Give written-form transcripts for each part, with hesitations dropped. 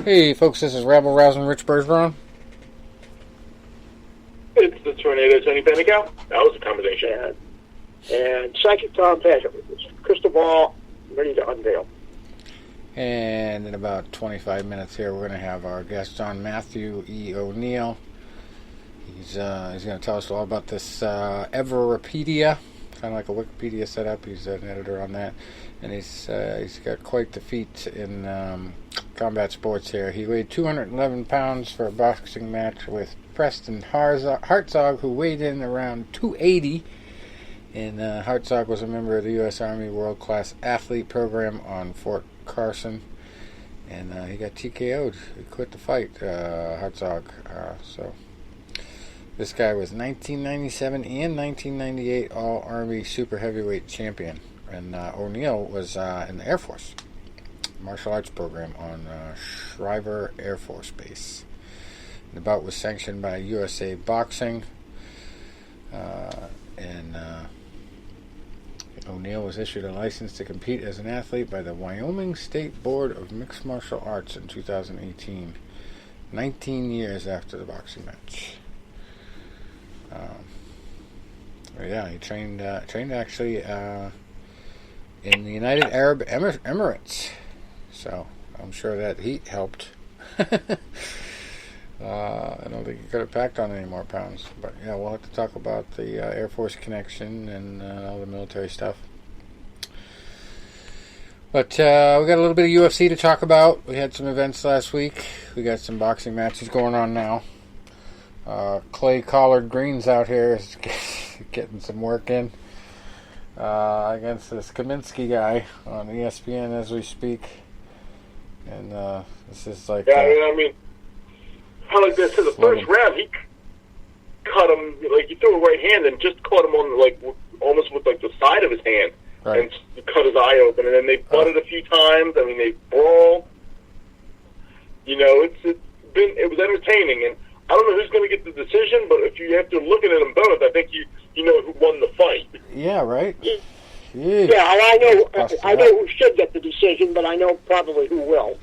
Hey folks, this is Rabble Rousing Rich Bergeron. It's the Tornado Tony Penicow. That was a combination. And Psychic Tom Patrick. Crystal ball ready to unveil. And in about 25 minutes here, we're going to have our guest on, Matthew E. O'Neil. He's going to tell us all about this Everpedia, kind of like a Wikipedia setup. He's an editor on that. And he's got quite the feat in combat sports here. He weighed 211 pounds for a boxing match with Preston Hartzog, who weighed in around 280. And Hartzog was a member of the U.S. Army World Class Athlete Program on Fort Carson. And he got TKO'd. He quit the fight, Hartzog. So this guy was 1997 and 1998 All-Army Super Heavyweight Champion. And O'Neil was in the Air Force, martial arts program on Schriever Air Force Base. The bout was sanctioned by USA Boxing, and O'Neil was issued a license to compete as an athlete by the Wyoming State Board of Mixed Martial Arts in 2018, 19 years after the boxing match. He trained actually in the United Arab Emirates, so I'm sure that heat helped. I don't think he could have packed on any more pounds, but yeah, we'll have to talk about the Air Force connection and all the military stuff. But we got a little bit of UFC to talk about. We had some events last week. We got some boxing matches going on now. Clay Collard Green's out here is getting some work in against this Kaminsky guy on ESPN as we speak. And this is like... how like this, in the first round, he cut him, like, he threw a right hand and just caught him on, like, almost with, like, the side of his hand. Right. And cut his eye open. And then they butted a few times. I mean, they brawled. You know, it was entertaining. And I don't know who's going to get the decision, but if you have to look at them both, I think you know who won the fight. Yeah, right? Yeah, I know who should get the decision, but I know probably who will.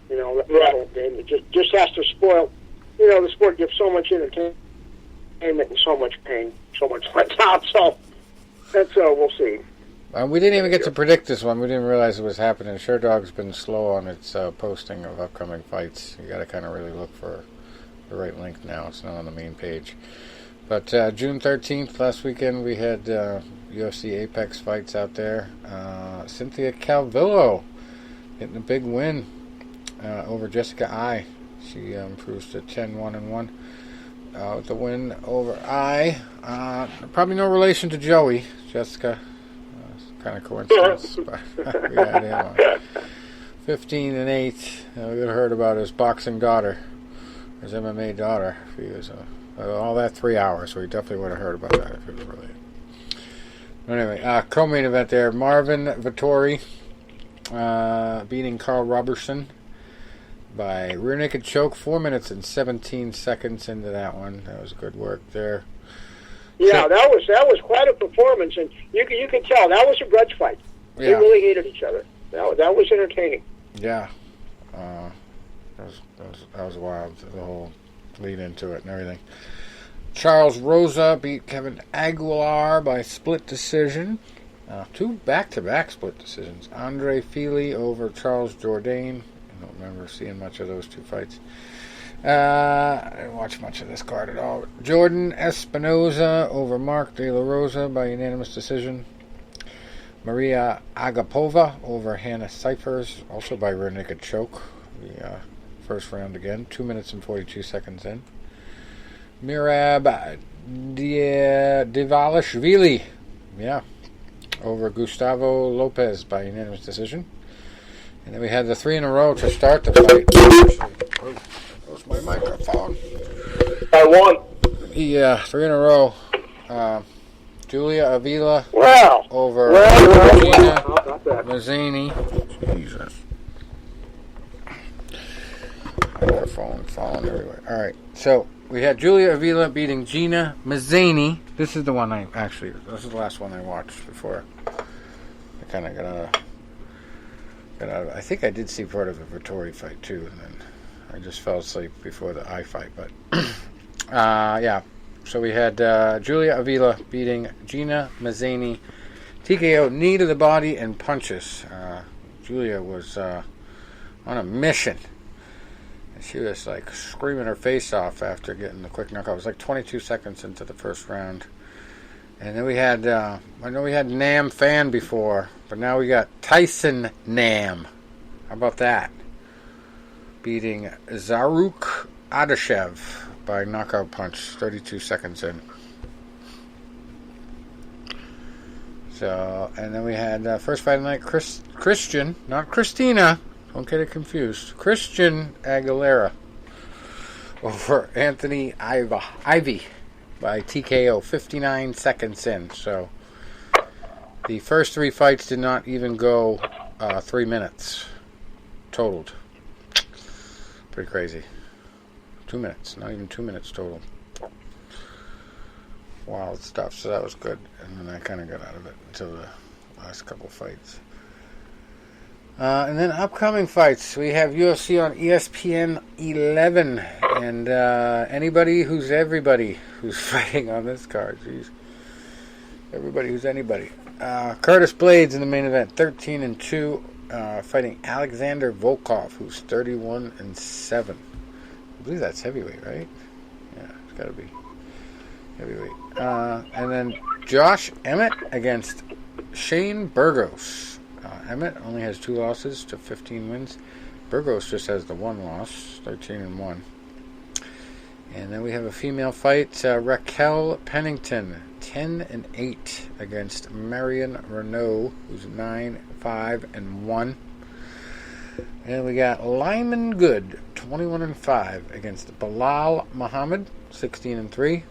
You know, it just has to spoil. You know, the sport gives so much entertainment and so much pain, so much let out. So that's we'll see. We didn't even get to predict this one. We didn't realize it was happening. SureDog's been slow on its posting of upcoming fights. You got to kind of really look for the right link now. It's not on the main page. But June 13th, last weekend, we had UFC Apex fights out there. Cynthia Calvillo getting a big win over Jessica Ai. She improves to 10-1-1 with the win over Ai. Probably no relation to Joey. Jessica, kind of coincidence. But we had him on 15-8. We would have heard about his boxing daughter, his MMA daughter. If he was all that 3 hours, so we definitely would have heard about that if it was related. But anyway, co-main event there: Marvin Vettori beating Carl Robertson by rear naked choke, 4 minutes and 17 seconds into that one. That was good work there. Yeah, that was quite a performance, and you could tell that was a grudge fight. Yeah. They really hated each other. That was entertaining. Yeah, that was wild. The whole lead into it and everything. Charles Rosa beat Kevin Aguilar by split decision. Two back-to-back split decisions. Andre Fili over Charles Jourdain. I don't remember seeing much of those two fights. I didn't watch much of this card at all. Jordan Espinoza over Mark De La Rosa by unanimous decision. Maria Agapova over Hannah Cyphers, also by rear naked choke. The first round again, 2 minutes and 42 seconds in. Mirab Divalishvili, over Gustavo Lopez by unanimous decision. And then we had the three in a row to start the fight. That was my microphone. I won. Yeah, three in a row. Julia Avila over Gina Mazzani. Jesus. Microphone falling everywhere. All right, so we had Julia Avila beating Gina Mazzani. This is the one this is the last one I watched before I kind of got out of. I think I did see part of the Vettori fight too, and then I just fell asleep before the eye fight, but yeah. So we had Julia Avila beating Gina Mazzani, TKO, knee to the body and punches. Julia was on a mission. She was like screaming her face off after getting the quick knockout. It was like 22 seconds into the first round. And then we had, I know we had Nam Fan before, but now we got Tyson Nam. How about that? Beating Zaruk Adashev by knockout punch, 32 seconds in. So, and then we had first fight of the night, Christian, not Christina, don't get it confused, Christian Aguilera over Anthony Ivy by TKO, 59 seconds in. So, the first three fights did not even go 3 minutes totaled. Pretty crazy. 2 minutes, not even 2 minutes total. Wild stuff, so that was good. And then I kind of got out of it until the last couple fights. And then upcoming fights, we have UFC on ESPN 11, and anybody who's everybody who's fighting on this card. Jeez. Everybody who's anybody. Curtis Blades in the main event, 13-2, fighting Alexander Volkov, who's 31-7. I believe that's heavyweight, right? Yeah, it's got to be heavyweight. And then Josh Emmett against Shane Burgos. Emmett only has 2 losses to 15 wins. Burgos just has the 1 loss, 13-1. And then we have a female fight, Raquel Pennington, 10-8 against Marion Renault, who's 9-5-1. And we got Lyman Good, 21-5 against Bilal Muhammad, 16-3.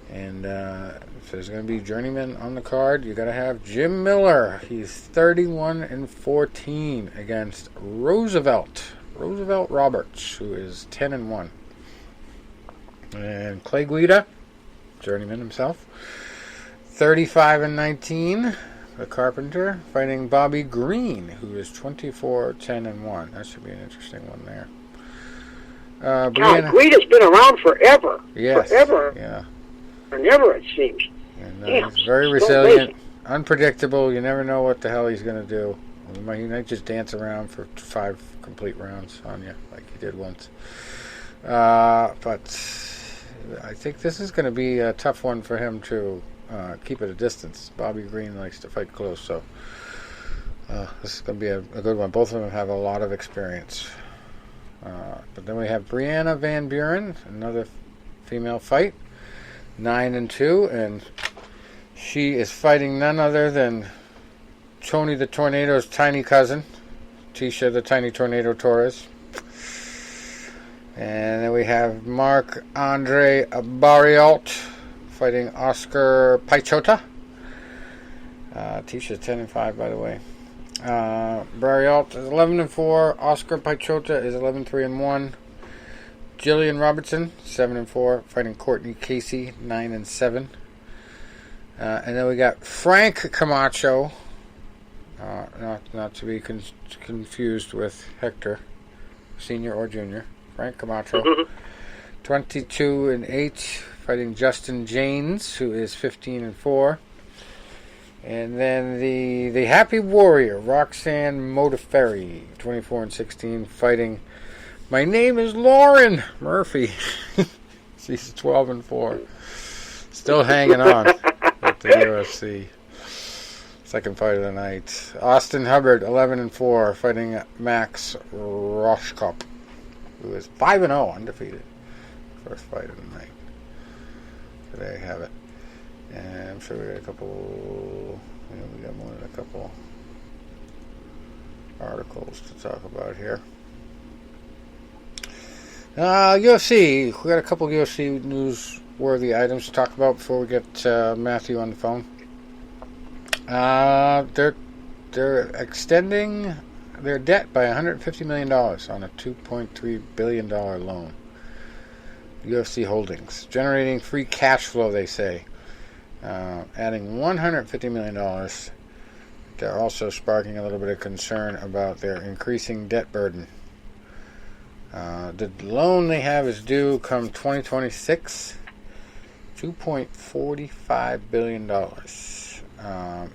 And if there's going to be journeyman on the card, you got to have Jim Miller. He's 31-14 against Roosevelt Roberts, who is 10-1. And Clay Guida, journeyman himself, 35-19. The Carpenter fighting Bobby Green, who is 24-10-1. That should be an interesting one there. Guida's been around forever. Yes. Forever. Yeah. Forever, it seems. And he's very resilient, unpredictable. You never know what the hell he's going to do. He might just dance around for 5 complete rounds on you, like he did once. But I think this is going to be a tough one for him to keep at a distance. Bobby Green likes to fight close, so this is going to be a good one. Both of them have a lot of experience. But then we have Brianna Van Buren, another female fight, 9-2, and she is fighting none other than Tony the Tornado's tiny cousin, Tisha the Tiny Tornado Torres. And then we have Marc-Andre Barriault fighting Oscar Pichota. Tisha's 10-5, by the way. Barriault is 11-4. Oscar Pichota is 11-3-1. Jillian Robertson, 7-4, fighting Courtney Casey, 9-7. And then we got Frank Camacho, not to be confused with Hector, senior or junior. Frank Camacho, 22-8, fighting Justin Janes, who is 15-4. And then the Happy Warrior, Roxanne Modafferi, 24-16, fighting My Name is Lauren Murphy. She's 12-4. Still hanging on at the UFC. Second fight of the night. Austin Hubbard, 11-4, fighting Max Roshkop, who is 5-0, undefeated. First fight of the night. So there you have it. And I'm sure we got a couple. We got more than a couple articles to talk about here. UFC. We got a couple UFC newsworthy items to talk about before we get Matthew on the phone. They're extending their debt by $150 million on a $2.3 billion loan. UFC Holdings, generating free cash flow, they say. Adding $150 million. They're also sparking a little bit of concern about their increasing debt burden. The loan they have is due come 2026, $2.45 billion.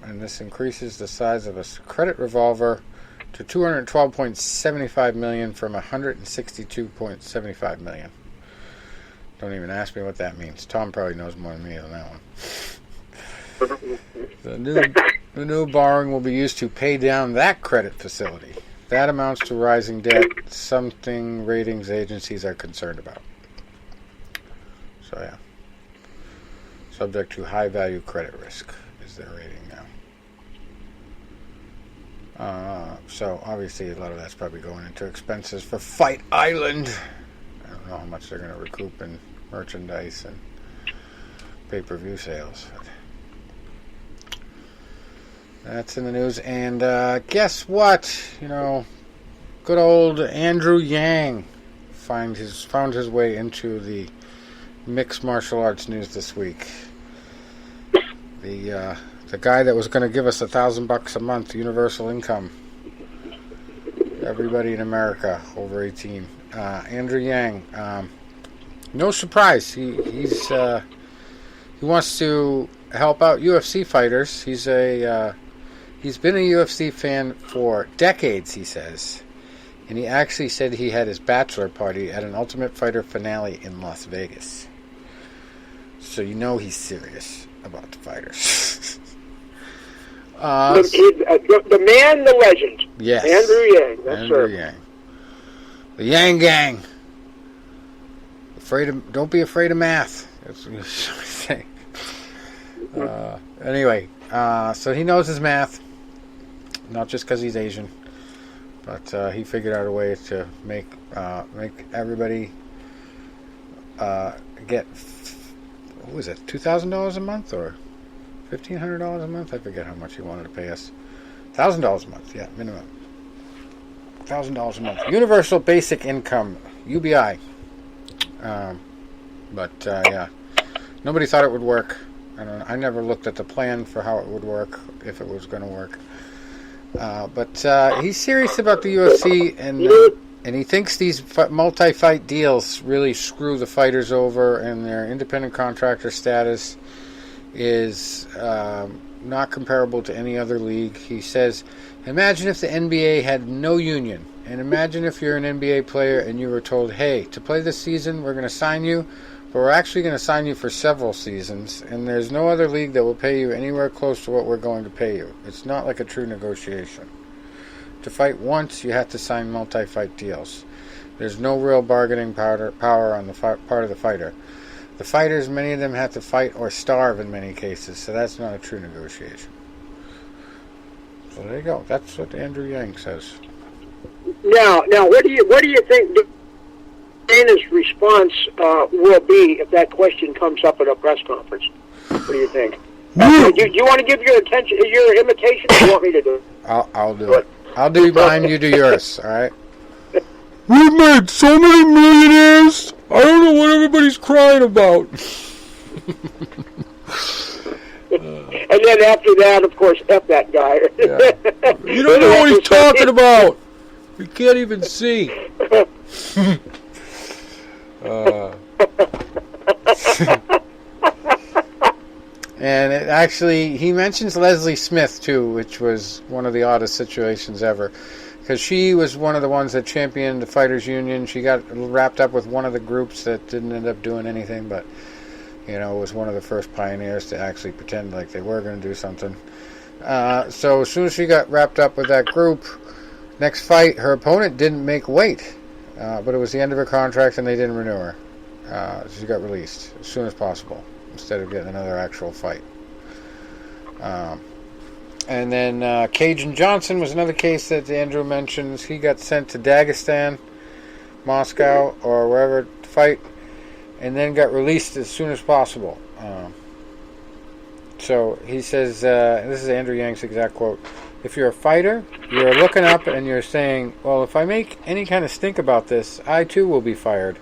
And this increases the size of a credit revolver to $212.75 million from $162.75 million. Don't even ask me what that means. Tom probably knows more than me on that one. The new borrowing will be used to pay down that credit facility. That amounts to rising debt, something ratings agencies are concerned about. So yeah. Subject to high value credit risk is their rating now. So obviously a lot of that's probably going into expenses for Fight Island. I don't know how much they're going to recoup in merchandise and pay-per-view sales. That's in the news. And guess what? Good old Andrew Yang found his way into the mixed martial arts news this week. The guy that was going to give us $1,000 a month universal income. Everybody in America over 18. Andrew Yang. No surprise. He wants to help out UFC fighters. He's been a UFC fan for decades, he says. And he actually said he had his bachelor party at an Ultimate Fighter finale in Las Vegas. So he's serious about the fighters. The man, the legend. Yes. Andrew Yang. That's Andrew Yang. The Yang Gang. Don't be afraid of math. That's what he was saying. Anyway, so he knows his math. Not just because he's Asian, but he figured out a way to make everybody get $2,000 a month or $1,500 a month. I forget how much he wanted to pay us. $1,000 a month, yeah, minimum. $1,000 a month. Universal Basic Income, UBI. Yeah, nobody thought it would work. I never looked at the plan for how it would work, if it was going to work. But he's serious about the UFC, and he thinks these multi-fight deals really screw the fighters over, and their independent contractor status is not comparable to any other league. He says, imagine if the NBA had no union, and imagine if you're an NBA player and you were told, hey, to play this season, we're going to sign you, but we're actually going to sign you for several seasons, and there's no other league that will pay you anywhere close to what we're going to pay you. It's not like a true negotiation. To fight once, you have to sign multi-fight deals. There's no real bargaining power on the part of the fighter. The fighters, many of them have to fight or starve in many cases, so that's not a true negotiation. So there you go. That's what Andrew Yang says. Now, what do you think Dana's response will be if that question comes up at a press conference? What do you think? Do you want to give your imitation, or do you want me to do it? I'll do it. I'll do mine, you do yours, alright? We've made so many millionaires, I don't know what everybody's crying about. And then after that, of course, F that guy. Yeah. You don't know what he's talking about. You can't even see. And he mentions Leslie Smith, too, which was one of the oddest situations ever. Because she was one of the ones that championed the Fighters Union. She got wrapped up with one of the groups that didn't end up doing anything, but, was one of the first pioneers to actually pretend like they were going to do something. So as soon as she got wrapped up with that group, next fight, her opponent didn't make weight. But it was the end of her contract, and they didn't renew her. She got released as soon as possible, instead of getting another actual fight. And then Cajun Johnson was another case that Andrew mentions. He got sent to Dagestan, Moscow, or wherever to fight, and then got released as soon as possible. So he says, this is Andrew Yang's exact quote, if you're a fighter, you're looking up and you're saying, well, if I make any kind of stink about this, I too will be fired.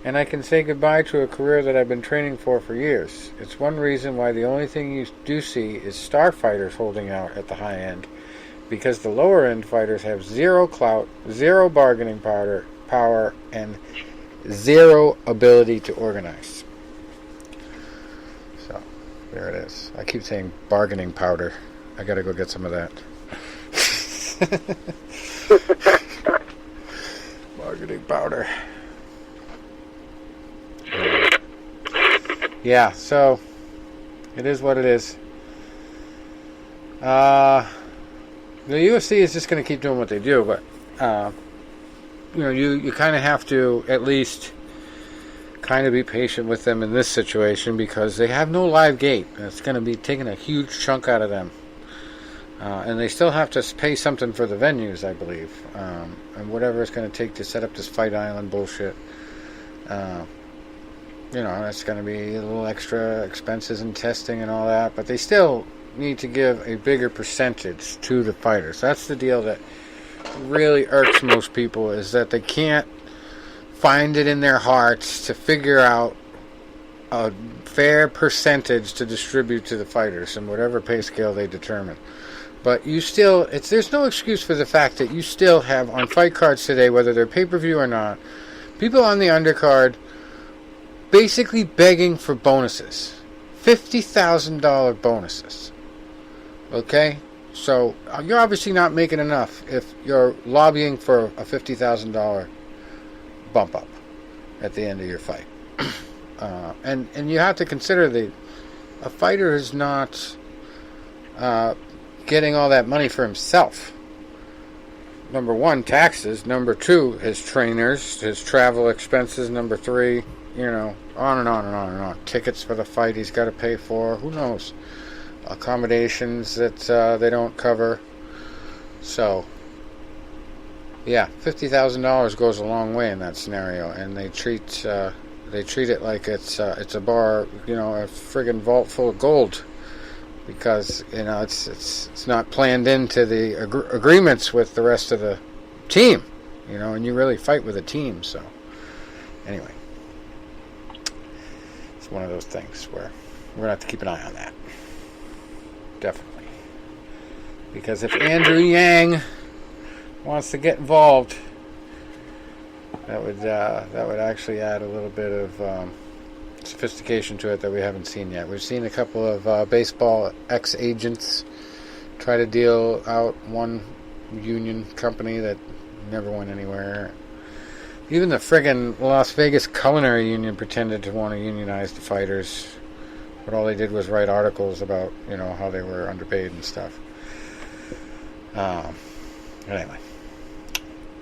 And I can say goodbye to a career that I've been training for years. It's one reason why the only thing you do see is star fighters holding out at the high end. Because the lower end fighters have zero clout, zero bargaining power, power, and zero ability to organize. So, there it is. I keep saying bargaining powder. I gotta go get some of that. Bargaining powder. Yeah, so it is what it is. The UFC is just going to keep doing what they do, but you kind of have to at least kind of be patient with them in this situation because they have no live gate. It's going to be taking a huge chunk out of them, and they still have to pay something for the venues, I believe, and whatever it's going to take to set up this Fight Island bullshit. That's going to be a little extra expenses and testing and all that, but they still need to give a bigger percentage to the fighters. That's the deal that really irks most people, is that they can't find it in their hearts to figure out a fair percentage to distribute to the fighters in whatever pay scale they determine. But there's no excuse for the fact that you still have on fight cards today, whether they're pay-per-view or not, people on the undercard basically begging for bonuses. $50,000 bonuses. Okay? So, you're obviously not making enough if you're lobbying for a $50,000 bump up at the end of your fight. And you have to consider a fighter is not getting all that money for himself. Number one, taxes. Number two, his trainers, his travel expenses. Number three, on and on and on and on. Tickets for the fight he's got to pay for. Who knows? Accommodations that they don't cover. So, yeah, $50,000 goes a long way in that scenario, and they treat it like it's a bar, a friggin' vault full of gold, because it's not planned into the agreements with the rest of the team, and you really fight with a team. So, anyway. It's one of those things where we're going to have to keep an eye on that. Definitely. Because if Andrew Yang wants to get involved, that would actually add a little bit of sophistication to it that we haven't seen yet. We've seen a couple of baseball ex-agents try to deal out one union company that never went anywhere. Even the friggin' Las Vegas Culinary Union pretended to want to unionize the fighters, but all they did was write articles about, how they were underpaid and stuff. Anyway.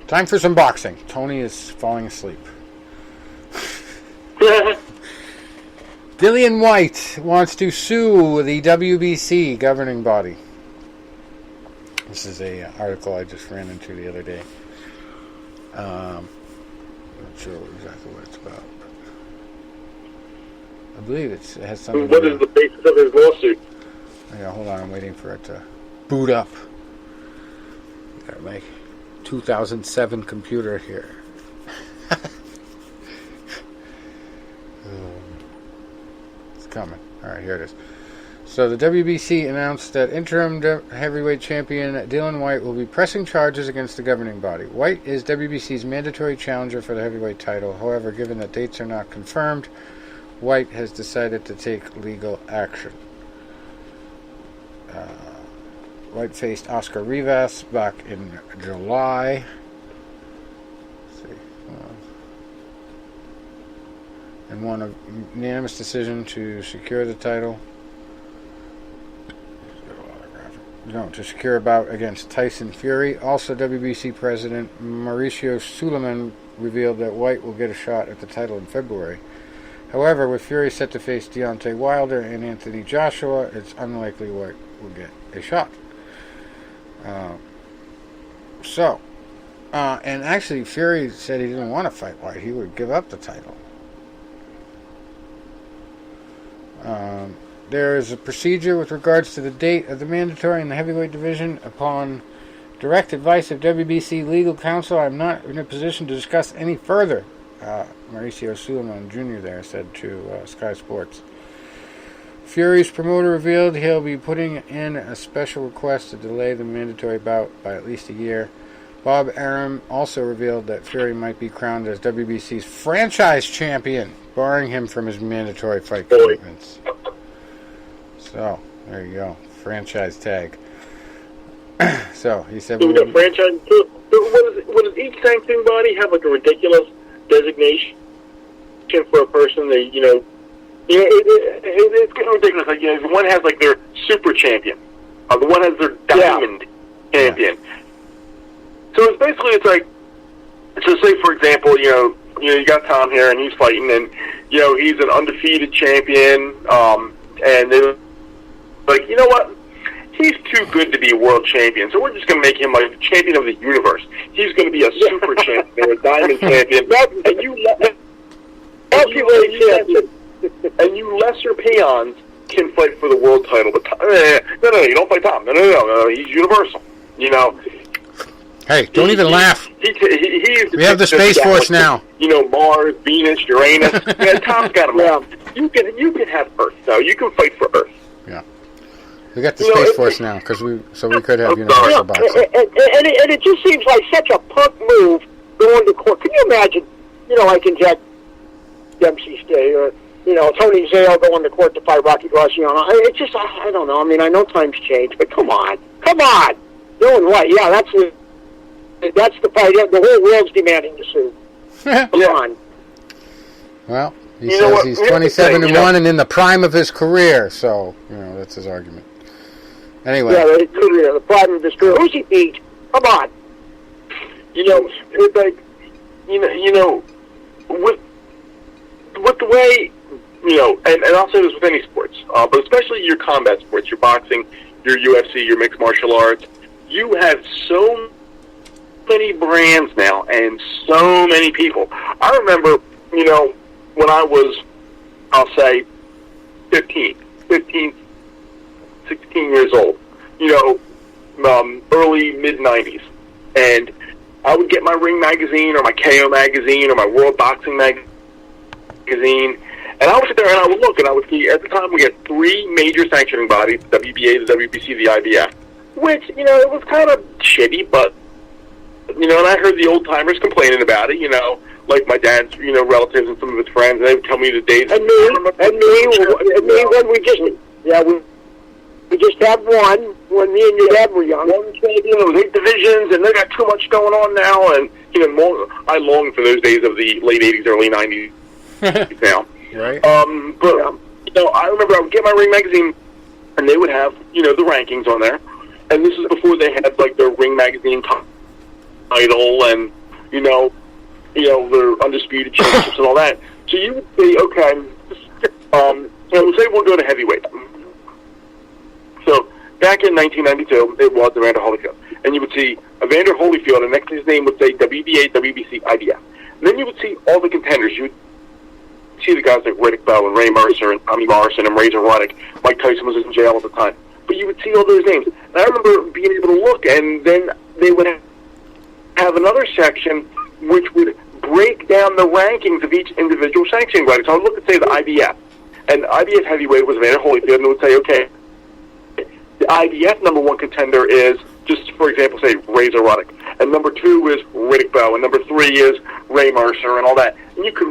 Time for some boxing. Tony is falling asleep. Dillian White wants to sue the WBC governing body. This is a article I just ran into the other day. Not sure exactly what it's about. I believe it has something. What is the basis of his lawsuit? Yeah, hold on. I'm waiting for it to boot up. Got my 2007 computer here. It's coming. All right, here it is. So the WBC announced that interim heavyweight champion Dillian White will be pressing charges against the governing body. White is WBC's mandatory challenger for the heavyweight title. However, given that dates are not confirmed, White has decided to take legal action. White faced Oscar Rivas back in July. Let's see. And won a unanimous decision to secure the title. To secure a bout against Tyson Fury. Also, WBC President Mauricio Suleiman revealed that White will get a shot at the title in February. However, with Fury set to face Deontay Wilder and Anthony Joshua, it's unlikely White will get a shot. And actually, Fury said he didn't want to fight White. He would give up the title. There is a procedure with regards to the date of the mandatory in the heavyweight division. Upon direct advice of WBC legal counsel, I'm not in a position to discuss any further, Mauricio Suleiman Jr. there said to Sky Sports. Fury's promoter revealed he'll be putting in a special request to delay the mandatory bout by at least a year. Bob Arum also revealed that Fury might be crowned as WBC's franchise champion, barring him from his mandatory fight commitments. So, there you go. Franchise tag. So, he said... So franchise... What does each sanctioning body have, like, a ridiculous designation for a person that, it's kind of ridiculous. Like, one has, like, their super champion. The one has their diamond champion. Yeah. So it's basically, like, so say, for example, you got Tom here, and he's fighting, and, he's an undefeated champion, and they're like, you know what? He's too good to be a world champion, so we're just going to make him, like, the champion of the universe. He's going to be a super champion, a diamond champion, and you lesser peons can fight for the world title, but no, you don't fight Tom. No, he's universal, Hey, don't even laugh. We have the Space Force now. Mars, Venus, Uranus. Tom's got them. Yeah. You can have Earth, though. You can fight for Earth. Yeah. We got the Space Force now, so we could have universal boxing. And it just seems like such a punk move going to court. Can you imagine, like in Jack Dempsey's day, or, Tony Zale going to court to fight Rocky Graciano? It's just, I don't know. I mean, I know times change, but come on. Doing what? Yeah, that's the fight. The whole world's demanding to sue. Come on. Well, he says he's 27-1 and in the prime of his career, so that's his argument. Anyway. Yeah, the prime of his career. Who's he beat? Come on. It's like, with the way, and I'll say this with any sports, but especially your combat sports, your boxing, your UFC, your mixed martial arts, you have so many brands now and so many people. I remember, when I was, I'll say, 15, 16 years old, early, mid-90s, and I would get my Ring magazine or my KO magazine or my World Boxing magazine, and I would sit there and I would look and I would see, at the time we had three major sanctioning bodies, the WBA, the WBC, the IBF, which, it was kind of shitty, but and I heard the old timers complaining about it, like my dad's, relatives and some of his friends, and they would tell me the days. And me, when we just had one when me and your dad were young. One champion, it was 8 divisions, and they got too much going on now, and, I long for those days of the late 80s, early 90s now. Right. But, I remember I would get my Ring magazine, and they would have, the rankings on there, and this is before they had, like, their Ring magazine title and, their undisputed championships and all that. So you would say, okay, and we'll say we'll go to heavyweight. So back in 1992, it was Evander Holyfield. And you would see Evander Holyfield, and next to his name would say WBA, WBC, IBF. And then you would see all the contenders. You would see the guys like Riddick Bowe and Ray Mercer and Tommy Morrison and Razor Ruddock. Mike Tyson was in jail at the time. But you would see all those names. And I remember being able to look, and then they would have another section which would break down the rankings of each individual sanctioning body. So I would look at, say, the IBF. And the IBF heavyweight was Evander Holyfield, and it would say, okay, the IBF number one contender is, just for example, say, Razor Ruddock. And number 2 is Riddick Bowe. And number 3 is Ray Mercer and all that. And you could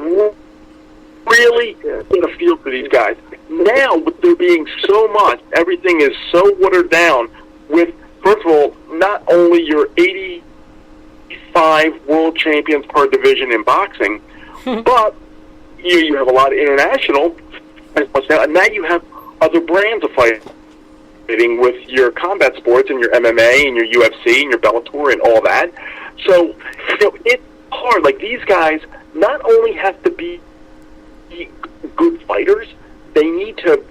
really get a feel for these guys. Now, with there being so much, everything is so watered down with, first of all, not only your 85 world champions per division in boxing, but you have a lot of international, and now you have other brands of fighting with your combat sports and your MMA and your UFC and your Bellator and all that. So, it's hard. Like, these guys not only have to be good fighters, they need to,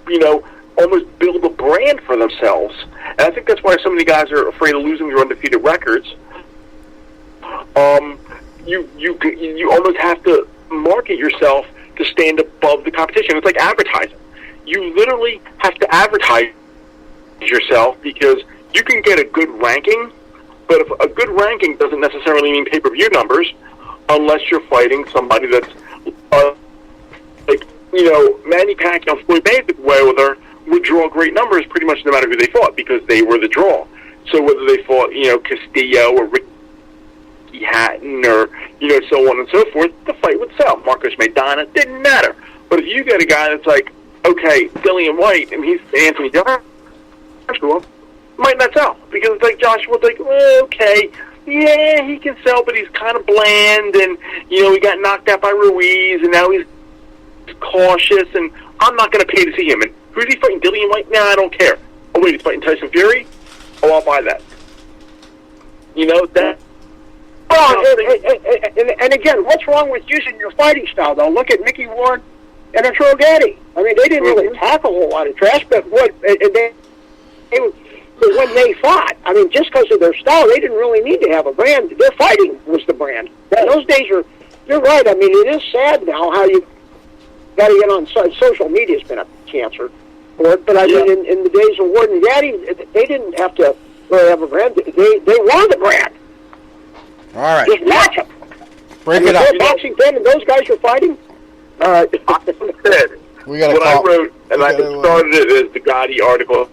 almost build a brand for themselves. And I think that's why so many guys are afraid of losing their undefeated records. You almost have to market yourself to stand above the competition. It's like advertising. You literally have to advertise yourself because you can get a good ranking, but if a good ranking doesn't necessarily mean pay-per-view numbers unless you're fighting somebody that's Manny Pacquiao and Floyd Mayweather would draw great numbers pretty much no matter who they fought because they were the draw. So whether they fought, Castillo or Ricky Ricky Hatton or, so on and so forth, the fight would sell. Marcos Maidana, didn't matter. But if you get a guy that's like, okay, Dillian White, and he's Anthony Joshua, might not sell. Because it's like Joshua's like, okay, yeah, he can sell, but he's kind of bland, and, he got knocked out by Ruiz, and now he's cautious, and I'm not going to pay to see him. And who's he fighting, Dillian White? Nah, I don't care. Oh, wait, he's fighting Tyson Fury? Oh, I'll buy that. That... And again, what's wrong with using your fighting style, though? Look at Mickey Ward and Arturo Gatti. I mean, they didn't really tackle a whole lot of trash, but when they fought, I mean, just because of their style, they didn't really need to have a brand. Their fighting was the brand. Those days you're right. I mean, it is sad now how you got to get on social media. Has been a cancer for it. But I mean, in the days of Ward and Gatti, they didn't have to really have a brand. They were the brand. All right. Just watch them. Break it up. They're boxing fan and those guys are fighting. I said, we got what I wrote, and I started it as the Gotti article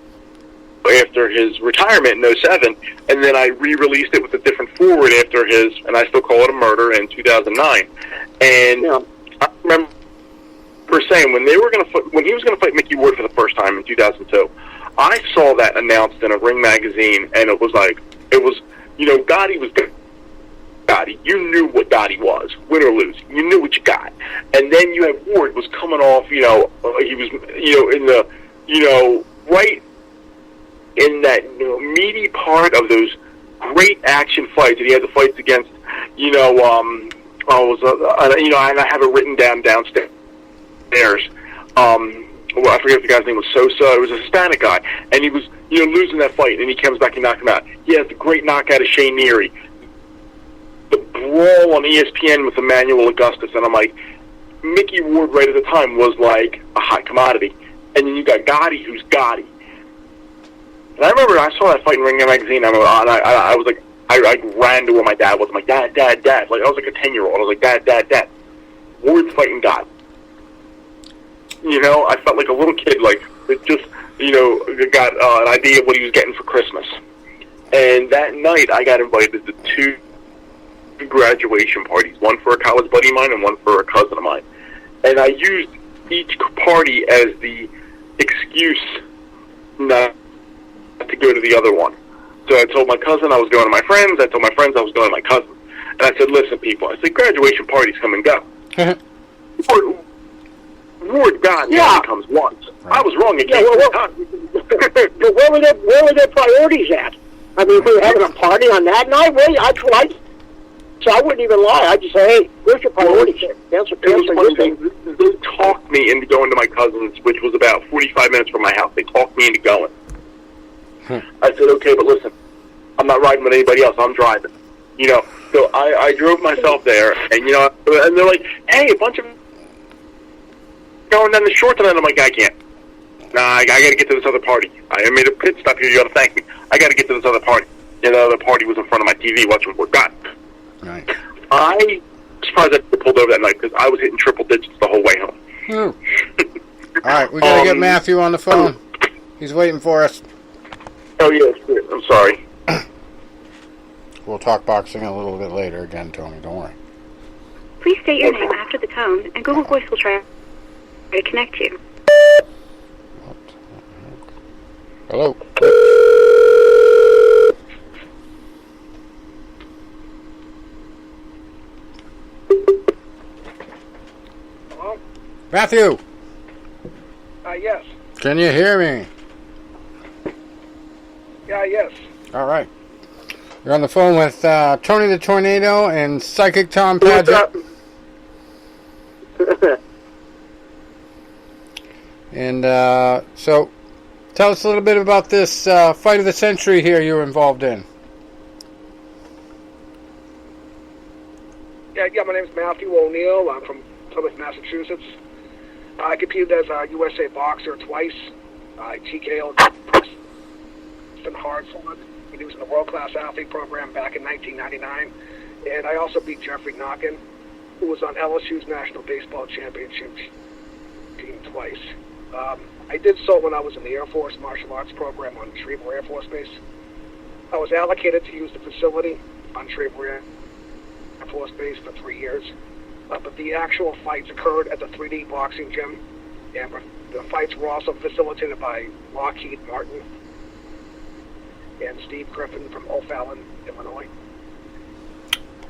after his retirement in 07, and then I re-released it with a different forward after his, and I still call it a murder, in 2009. And I remember saying when he was going to fight Mickey Ward for the first time in 2002, I saw that announced in a Ring magazine, and it was like, Gotti was good. Gotti, you knew what Gotti was, win or lose. You knew what you got. And then you had Ward was coming off, he was, in the, right in that meaty part of those great action fights. And he had the fights against, and I have it written downstairs. I forget if the guy's name was Sosa. It was a Hispanic guy. And he was, losing that fight, and he comes back and knocks him out. He has the great knockout of Shane Neary. The brawl on ESPN with Emmanuel Augustus, and I'm like, Mickey Ward right at the time was like a hot commodity. And then you got Gotti, who's Gotti. And I remember I saw that fight in Ring magazine, and I was like, I ran to where my dad was. I'm like, Dad. Like, I was like a 10-year-old. I was like, Dad. Ward's fighting God. I felt like a little kid, like, it just, got an idea of what he was getting for Christmas. And that night, I got invited to 2 graduation parties, one for a college buddy of mine and one for a cousin of mine. And I used each party as the excuse not to go to the other one. So I told my cousin I was going to my friends. I told my friends I was going to my cousin. And I said, listen, people, I said, graduation parties come and go. Ward God only comes once. Right. I was wrong again. But where were their priorities at? I mean, we were having a party on that night. So I wouldn't even lie. I'd just say, hey, where's your priorities? They talked me into going to my cousin's, which was about 45 minutes from my house. They talked me into going. I said, okay, but listen, I'm not riding with anybody else. I'm driving. So I drove myself there, and, and they're like, hey, a bunch of going down the short tonight. I'm like, I can't. Nah, I got to get to this other party. I made a pit stop here. You got to thank me. I got to get to this other party. The other party was in front of my TV watching what got. Nice. I was surprised I pulled over that night because I was hitting triple digits the whole way home. All right, we got to get Matthew on the phone. He's waiting for us. Oh, yes. I'm sorry. We'll talk boxing a little bit later again, Tony. Don't worry. Please state your name after the tone, and Google Voice will try to connect you. Hello. Hello? Matthew. Yes. Can you hear me? Yeah, yes. All right. You're on the phone with Tony the Tornado and Psychic Tom Padgett. And so, tell us a little bit about this fight of the century here you were involved in. Yeah, my name is Matthew O'Neil. I'm from Plymouth, Massachusetts. I competed as a USA boxer twice. I TKO'd Preston Hartford. He was in the world-class athlete program back in 1999. And I also beat Jeffrey Knockin, who was on LSU's National Baseball Championship team twice. I did so when I was in the Air Force martial arts program on Schriever Air Force Base. I was allocated to use the facility on Schriever Air Force Base for 3 years. But the actual fights occurred at the 3D boxing gym. And the fights were also facilitated by Lockheed Martin and Steve Griffin from O'Fallon, Illinois.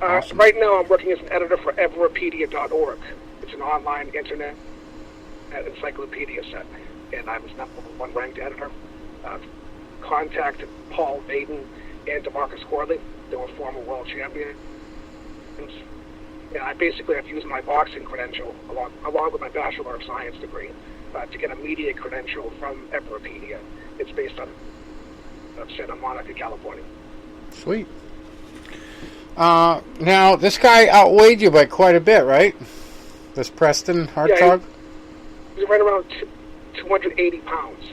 Awesome. Right now I'm working as an editor for Everpedia.org. It's an online internet encyclopedia set. And I was #1 ranked editor. Contact Paul Baden and DeMarcus Corley. They were former world champions. And I basically have used my boxing credential along with my Bachelor of Science degree to get a media credential from Everpedia. It's based on Santa Monica, California. Sweet. Now, this guy outweighed you by quite a bit, right? This Preston Hartzog? Yeah, he's right around 280 pounds.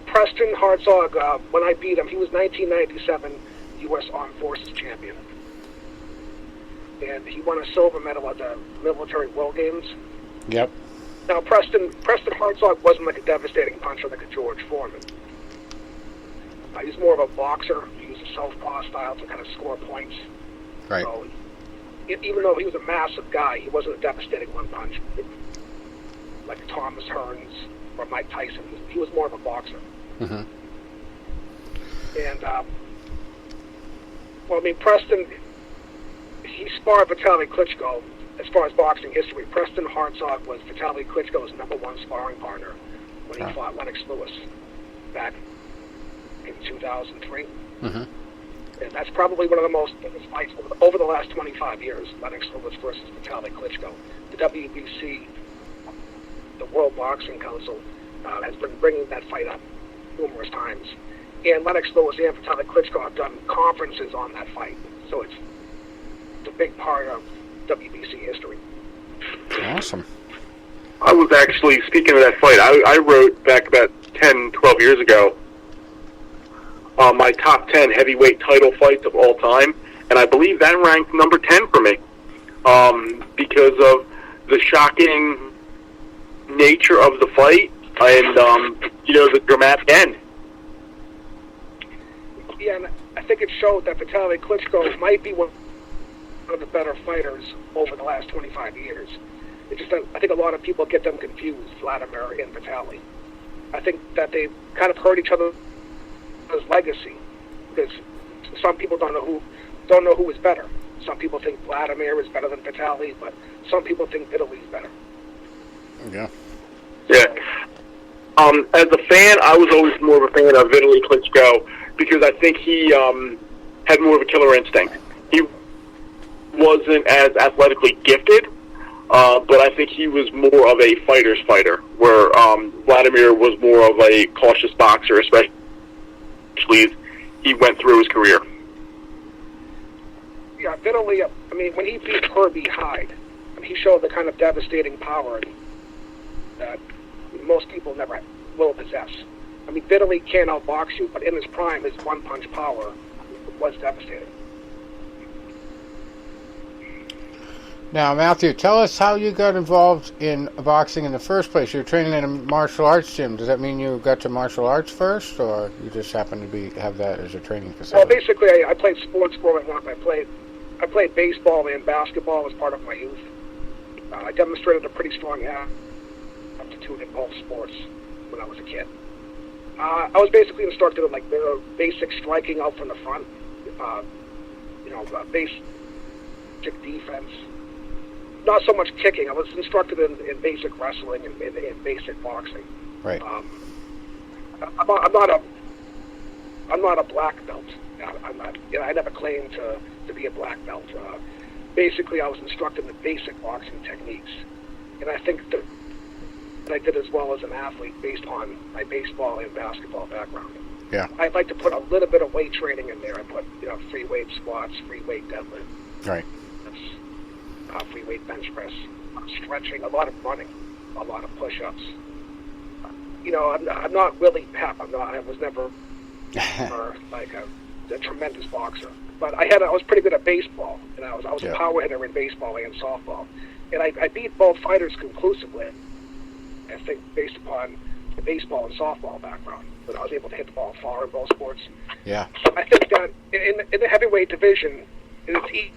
Preston Hartzog, when I beat him, he was 1997 U.S. Armed Forces champion. And he won a silver medal at the Military World Games. Yep. Now, Preston Hartzog wasn't like a devastating puncher like a George Foreman. He's more of a boxer. He used a southpaw style to kind of score points. Right. So, even though he was a massive guy, he wasn't a devastating one punch like Thomas Hearns or Mike Tyson. He was more of a boxer. Mm-hmm. And, Preston, he sparred Vitaly Klitschko. As far as boxing history, Preston Hartzog was Vitaly Klitschko's #1 sparring partner when he fought Lennox Lewis back in 2003. Mm-hmm. And that's probably one of the most famous fights over the last 25 years, Lennox Lewis versus Vitaly Klitschko. The WBC, the World Boxing Council, has been bringing that fight up numerous times. And Lennox Lewis and Vitaly Klitschko have done conferences on that fight. So it's a big part of WBC history. Awesome. I was actually, speaking of that fight, I wrote back about 10, 12 years ago my top 10 heavyweight title fights of all time, and I believe that ranked number 10 for me because of the shocking nature of the fight and, the dramatic end. Yeah, and I think it showed that Vitaly Klitschko might be one of the better fighters over the last 25 years. It's just that I think a lot of people get them confused, Vladimir and Vitaly. I think that they kind of hurt each other's legacy because some people don't know who is better. Some people think Vladimir is better than Vitaly, but some people think Vitaly is better. Yeah. Yeah. As a fan, I was always more of a fan of Vitaly Klitschko because I think he had more of a killer instinct. He wasn't as athletically gifted, but I think he was more of a fighter's fighter, where Vladimir was more of a cautious boxer, especially as he went through his career. Yeah, Vitaly, when he beat Herbie Hyde, he showed the kind of devastating power that most people never will possess. Vitaly can't outbox you, but in his prime, his one-punch power was devastating. Now, Matthew, tell us how you got involved in boxing in the first place. You're training in a martial arts gym. Does that mean you got to martial arts first, or you just happened to have that as a training facility? Well, basically, I played sports growing up. I played baseball and basketball as part of my youth. I demonstrated a pretty strong aptitude in both sports when I was a kid. I was basically instructed in the basic striking out from the front, basic defense. Not so much kicking. I was instructed in basic wrestling and in basic boxing. Right. I'm not a black belt. I'm not. I never claimed to be a black belt. Basically, I was instructed in the basic boxing techniques, and I think that I did as well as an athlete based on my baseball and basketball background. Yeah. I'd like to put a little bit of weight training in there. I put free weight squats, free weight deadlift. Right. Free weight bench press, stretching, a lot of running, a lot of push-ups. I'm not Willie Pep. I was never a tremendous boxer, but I was pretty good at baseball, and I was a power hitter in baseball and softball, and I beat both fighters conclusively. I think based upon the baseball and softball background, but I was able to hit the ball far in both sports. Yeah. I think that in the heavyweight division, it's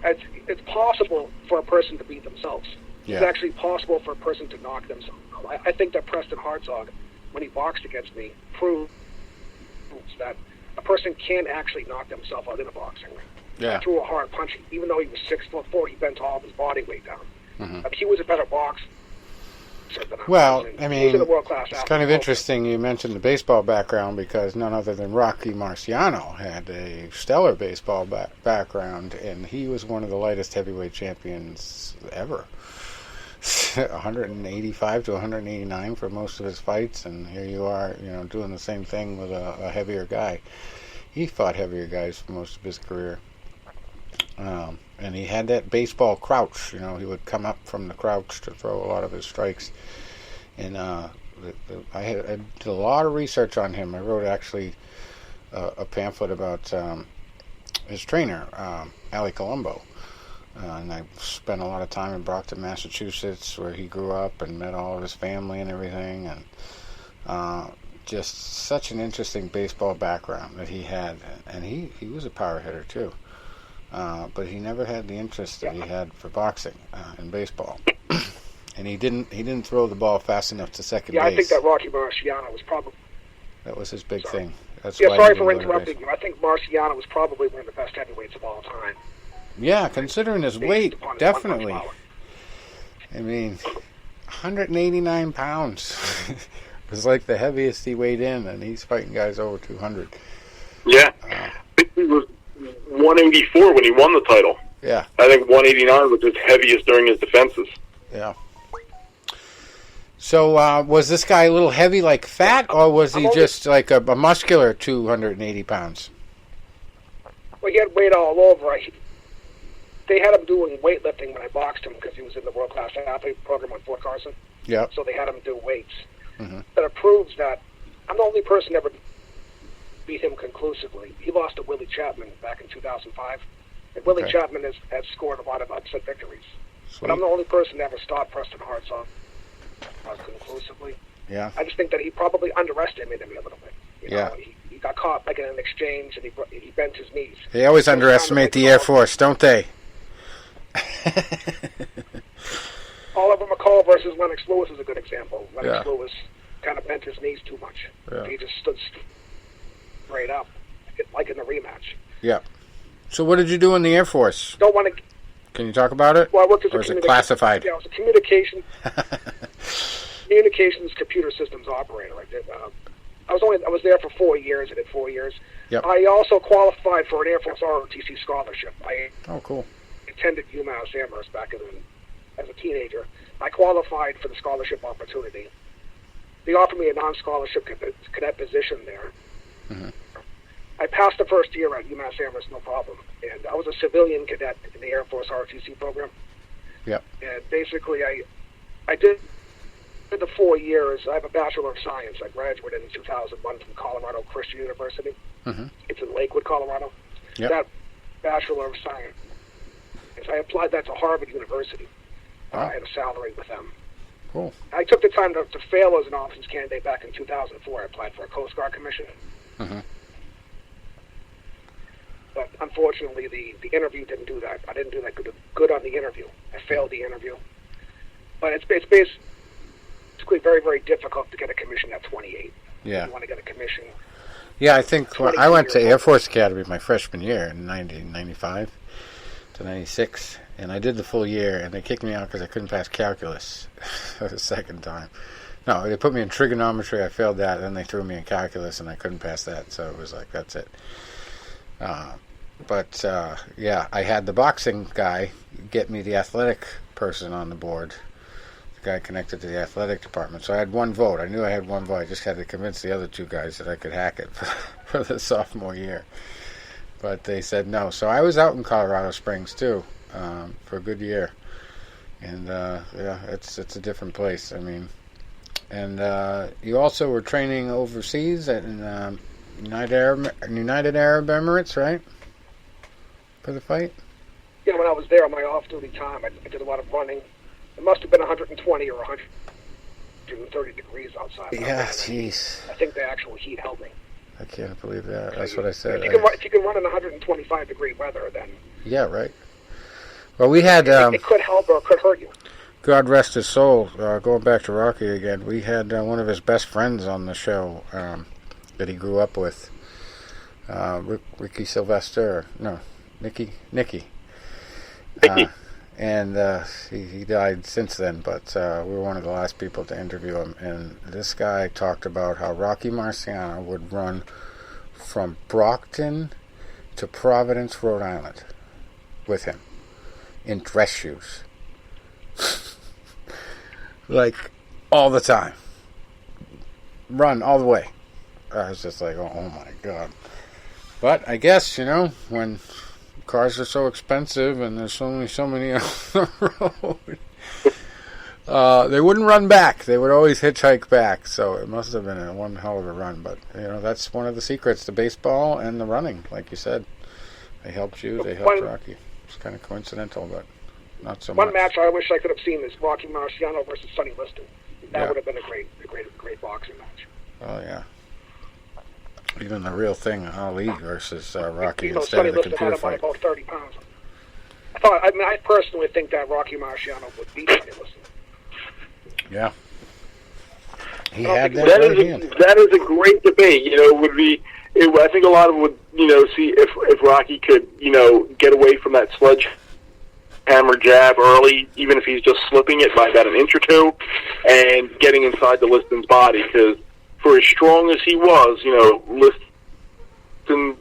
it's possible for a person to beat themselves. Yeah. It's actually possible for a person to knock themselves out. I think that Preston Hartzog, when he boxed against me, proves that a person can actually knock themselves out in a boxing ring. Yeah. He threw a hard punch. Even though he was 6'4", he bent all of his body weight down. Mm-hmm. He was a better boxer than I Well, was. I mean, it's kind of interesting you mentioned the baseball background, because none other than Rocky Marciano had a stellar baseball background, and he was one of the lightest heavyweight champions ever. 185 to 189 for most of his fights, and here you are, doing the same thing with a heavier guy. He fought heavier guys for most of his career. And he had that baseball crouch. He would come up from the crouch to throw a lot of his strikes. And I did a lot of research on him. I wrote actually a pamphlet about his trainer, Ali Colombo. And I spent a lot of time in Brockton, Massachusetts, where he grew up and met all of his family and everything. And just such an interesting baseball background that he had. And he was a power hitter, too. But he never had the interest that he had for boxing and baseball. And he didn't throw the ball fast enough to second base. I think that Rocky Marciano was probably... That was his big thing. That's sorry for interrupting you. I think Marciano was probably one of the best heavyweights of all time. Yeah, considering his weight, definitely. I mean, 189 pounds. It was like the heaviest he weighed in, and he's fighting guys over 200. Yeah. He was 184 when he won the title. Yeah. I think 189 was his heaviest during his defenses. Yeah. So was this guy a little heavy, like fat, or was he just like a muscular 280 pounds? Well, he had weight all over. They had him doing weightlifting when I boxed him because he was in the world-class athlete program on Fort Carson. Yeah. So they had him do weights. Mm-hmm. But it proves that I'm the only person ever beat him conclusively. He lost to Willie Chapman back in 2005. And Willie Chapman has scored a lot of upset victories. Sweet. But I'm the only person to ever stop Preston Hartzog conclusively. Yeah. I just think that he probably underestimated me a little bit. You know, he got caught like in an exchange, and he bent his knees. They always underestimate the Air Force, don't they? Oliver McCall versus Lennox Lewis is a good example. Lennox Lewis kind of bent his knees too much. Yeah. He just stood straight up, like in the rematch. Yeah. So what did you do in the Air Force? Don't want to... Can you talk about it? Well, I worked as or is it classified? Yeah, I was a communications computer systems operator. I was there for 4 years. I did 4 years. Yep. I also qualified for an Air Force ROTC scholarship. Oh, cool. Attended UMass Amherst back as a teenager. I qualified for the scholarship opportunity. They offered me a non-scholarship cadet position there. Mm-hmm. I passed the first year at UMass Amherst, no problem. And I was a civilian cadet in the Air Force ROTC program. Yep. And basically, I did the 4 years. I have a Bachelor of Science. I graduated in 2001 from Colorado Christian University. Mm-hmm. It's in Lakewood, Colorado. Yep. That Bachelor of Science. I applied that to Harvard University. I had a salary with them. Cool. I took the time to fail as an options candidate back in 2004. I applied for a Coast Guard commission. Mm-hmm. But unfortunately, the interview didn't do that. I didn't do that good on the interview. I failed the interview. But it's basically very, very difficult to get a commission at 28. Yeah. You want to get a commission. Yeah, I think I went to Air Force Academy my freshman year in 1995 to 96, and I did the full year, and they kicked me out because I couldn't pass calculus for the second time. No, they put me in trigonometry. I failed that. Then they threw me in calculus, and I couldn't pass that. So it was like, that's it. But I had the boxing guy get me the athletic person on the board. The guy connected to the athletic department. So I had one vote. I knew I had one vote. I just had to convince the other two guys that I could hack it for the sophomore year. But they said no. So I was out in Colorado Springs, too, for a good year. And, it's a different place. I mean, and you also were training overseas in United Arab Emirates, right? For the fight? Yeah, when I was there on my off-duty time, I did a lot of running. It must have been 120 or 130 degrees outside. Yeah, jeez. I think the actual heat held me. I can't believe that. That's what I said. If you can run in 125-degree weather, then... Yeah, right. Well, we had... it could help or it could hurt you. God rest his soul, going back to Rocky again, we had one of his best friends on the show that he grew up with. Ricky Sylvester. No, Nicky. And he died since then, but we were one of the last people to interview him. And this guy talked about how Rocky Marciano would run from Brockton to Providence, Rhode Island with him in dress shoes. Like, all the time. Run all the way. I was just like, oh my God. But I guess, when cars are so expensive and there's only so many on the road, they wouldn't run back. They would always hitchhike back. So it must have been one hell of a run. But, that's one of the secrets to baseball and the running, like you said. They helped you, they helped Rocky. It's kind of coincidental, but not so much. One match I wish I could have seen is Rocky Marciano versus Sonny Liston. That would have been a great boxing match. Oh, yeah. Even the real thing, Ali versus Rocky instead Sonny of the Liston computer had him by fight. about 30 pounds. I personally think that Rocky Marciano would beat Sonny Liston. Yeah. He had that that right is hand. that is a great debate. Would be. I think a lot of them would, see if Rocky could, get away from that sledgehammer jab early, even if he's just slipping it by about an inch or two, and getting inside the Liston's body. Because for as strong as he was, Liston,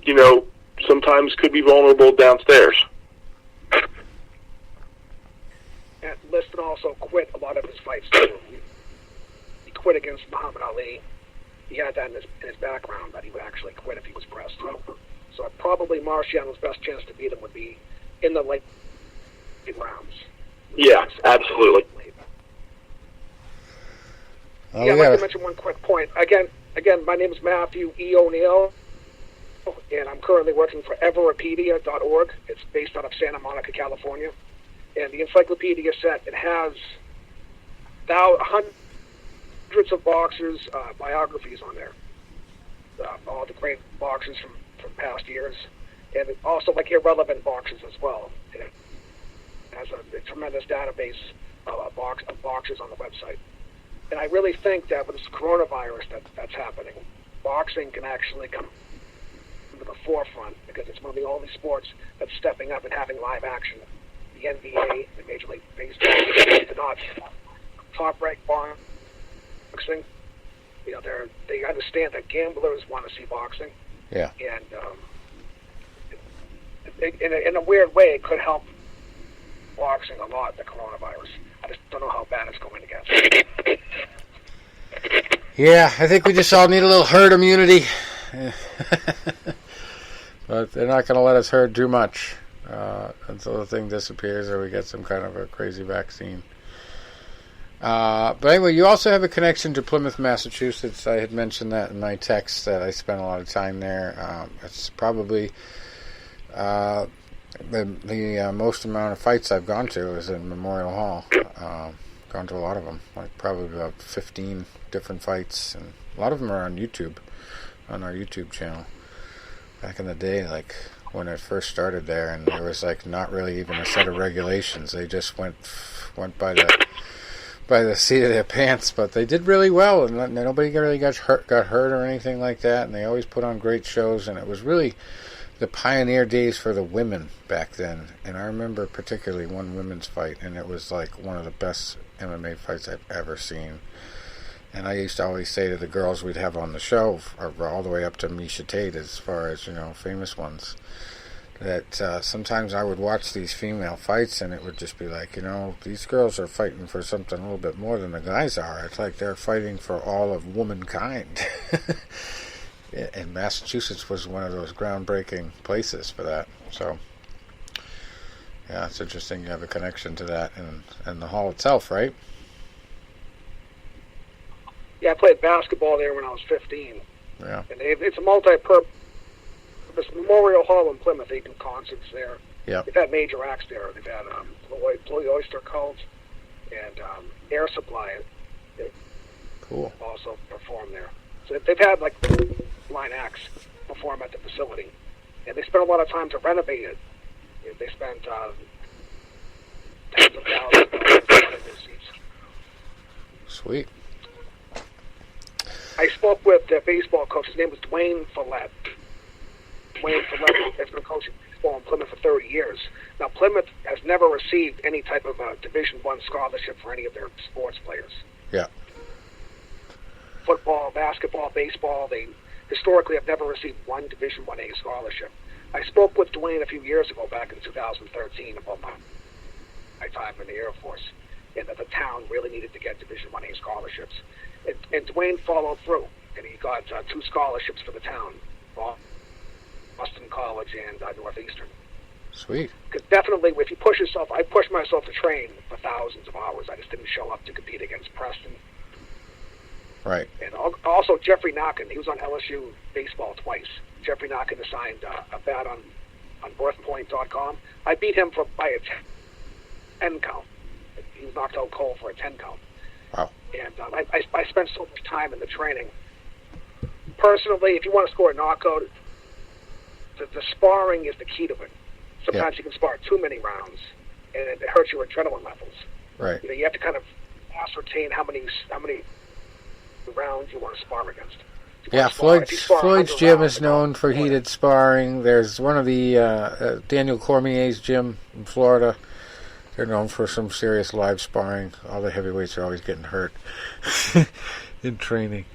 sometimes could be vulnerable downstairs. And Liston also quit a lot of his fights too. He quit against Muhammad Ali. He had that in his background, that he would actually quit if he was pressed. So probably Marciano's best chance to beat him would be in the late rounds. Yeah, absolutely. Oh, I'd like to mention one quick point. Again, my name is Matthew E. O'Neil, and I'm currently working for Everopedia.org. It's based out of Santa Monica, California. And the encyclopedia set, it has hundreds of boxers' biographies on there. All the great boxers from past years. And also like irrelevant boxers as well. It has a tremendous database of boxers on the website. And I really think that with this coronavirus that's happening, boxing can actually come to the forefront because it's one of the only sports that's stepping up and having live action. The NBA, the Major League Baseball, they're not top-ranked boxing. They understand that gamblers want to see boxing. Yeah. And in a weird way, it could help boxing a lot, the coronavirus. I just don't know how bad it's going to get. Yeah, I think we just all need a little herd immunity. But they're not going to let us herd too much until the thing disappears or we get some kind of a crazy vaccine. But anyway, you also have a connection to Plymouth, Massachusetts. I had mentioned that in my text that I spent a lot of time there. It's probably the most amount of fights I've gone to is in Memorial Hall. Gone to a lot of them, like probably about 15 different fights, and a lot of them are on YouTube, on our YouTube channel. Back in the day, like when it first started there, and there was like not really even a set of regulations. They just went by the seat of their pants, but they did really well, and nobody really got hurt or anything like that. And they always put on great shows, and it was really the pioneer days for the women back then. And I remember particularly one women's fight, and it was like one of the best MMA fights I've ever seen. And I used to always say to the girls we'd have on the show, all the way up to Misha Tate, as far as, famous ones, that sometimes I would watch these female fights and it would just be like, these girls are fighting for something a little bit more than the guys are. It's like they're fighting for all of womankind. And Massachusetts was one of those groundbreaking places for that. So, yeah, it's interesting you have a connection to that and the hall itself, right? Yeah, I played basketball there when I was 15. Yeah. And it's a multi-purpose Memorial Hall in Plymouth. They do concerts there. Yeah. They've had major acts there. They've had Blue Oyster Cult and Air Supply. Cool. Also perform there. So they've had like line acts perform at the facility, and they spent a lot of time to renovate it. They spent tens of thousands of their seats. Sweet. I spoke with the baseball coach. His name was Dwayne Follett. Dwayne Follett has been coaching baseball in Plymouth for 30 years. Now, Plymouth has never received any type of Division I scholarship for any of their sports players. Yeah. Football, basketball, baseball, they historically have never received one Division I scholarship. I spoke with Dwayne a few years ago, back in 2013, about my time in the Air Force, and that the town really needed to get Division I scholarships. And Dwayne followed through, and he got 2 scholarships for the town, Boston College and Northeastern. Sweet. Because definitely, if you push yourself, I pushed myself to train for thousands of hours. I just didn't show up to compete against Preston. Right. And also Jeffrey Knockin, he was on LSU baseball twice. Jeffrey Knockin assigned a bat on birthpoint.com. I beat him by a 10 count. He was knocked out cold for a 10 count. Wow. And I spent so much time in the training. Personally, if you want to score a knockout, the sparring is the key to it. Sometimes you can spar too many rounds, and it hurts your adrenaline levels. Right. You have to kind of ascertain how many rounds you want to spar against. Yeah, Floyd's gym is known for heated sparring. There's one of the Daniel Cormier's gym in Florida. They're known for some serious live sparring. All the heavyweights are always getting hurt in training.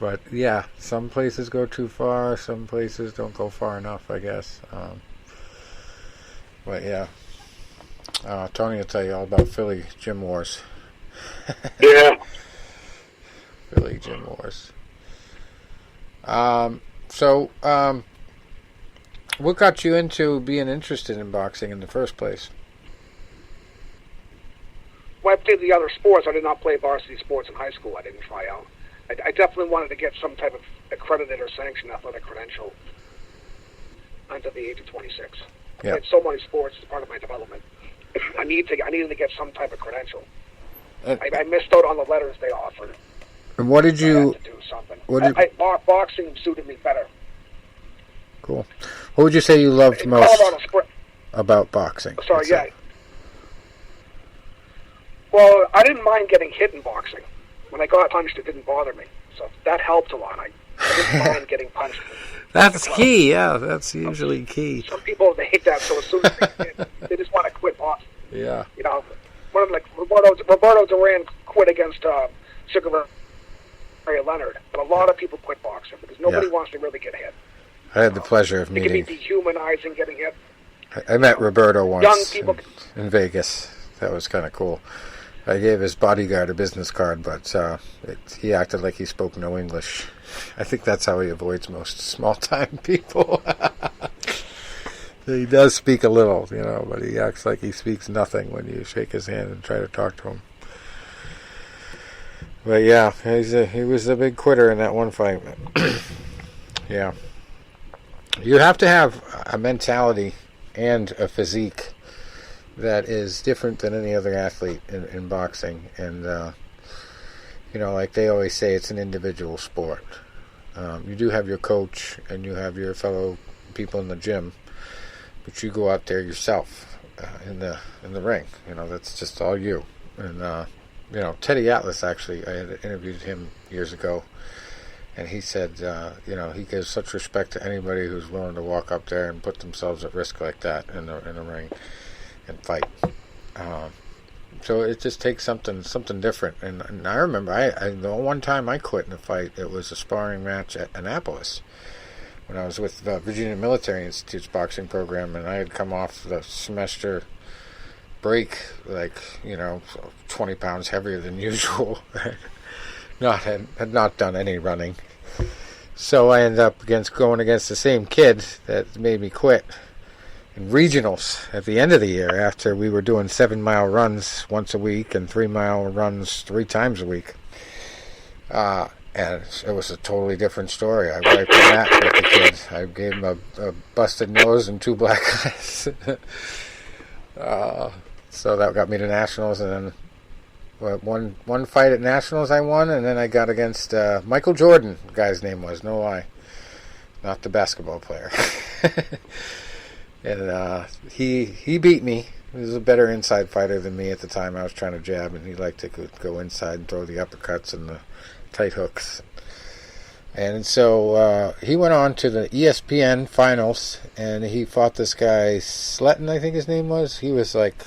But yeah, some places go too far. Some places don't go far enough, I guess. But yeah, Tony will tell you all about Philly gym wars. Yeah. Philly gym wars. What got you into being interested in boxing in the first place? When I played the other sports, I did not play varsity sports in high school. I didn't try out. I definitely wanted to get some type of accredited or sanctioned athletic credential under the age of 26. I played so many sports as part of my development. I needed to get some type of credential. I missed out on the letters they offered. And what did you... I had to do something. Boxing suited me better. Cool. What would you say you loved most about boxing? Sorry, yeah. Well, I didn't mind getting hit in boxing. When I got punched, it didn't bother me. So that helped a lot. I didn't mind getting punched. That's key, yeah. That's usually key. Some people, they hate that, so as soon as they just want to quit boxing. Yeah. You know, one of them, like Roberto Duran quit against Sugar Ray Leonard. But a lot of people quit boxing because nobody wants to really get hit. I had the pleasure of meeting... It can be dehumanizing getting hit. I met Roberto once Young people in Vegas. That was kind of cool. I gave his bodyguard a business card, but he acted like he spoke no English. I think that's how he avoids most small-time people. He does speak a little, but he acts like he speaks nothing when you shake his hand and try to talk to him. But yeah, he was a big quitter in that one fight. Yeah. You have to have a mentality and a physique that is different than any other athlete in boxing. And, like they always say, it's an individual sport. You do have your coach and you have your fellow people in the gym, but you go out there yourself in the ring. That's just all you. And, Teddy Atlas, actually, I had interviewed him years ago, and he said, he gives such respect to anybody who's willing to walk up there and put themselves at risk like that in the ring and fight. So it just takes something different. And I remember, the one time I quit in a fight, it was a sparring match at Annapolis when I was with the Virginia Military Institute's boxing program, and I had come off the semester break, 20 pounds heavier than usual. Had not done any running. So I ended up going against the same kid that made me quit in regionals at the end of the year, after we were doing 7-mile runs once a week and 3-mile runs 3 times a week. And it was a totally different story. I wiped the mat with the kid. I gave him a busted nose and 2 black eyes. So that got me to nationals, and then one fight at nationals I won, and then I got against Michael Jordan, the guy's name was, no lie, not the basketball player. And he beat me He was a better inside fighter than me at the time. I was trying to jab, and he liked to go inside and throw the uppercuts and the tight hooks. And so he went on to the ESPN finals, and he fought this guy, Sletton, I think his name was. He was like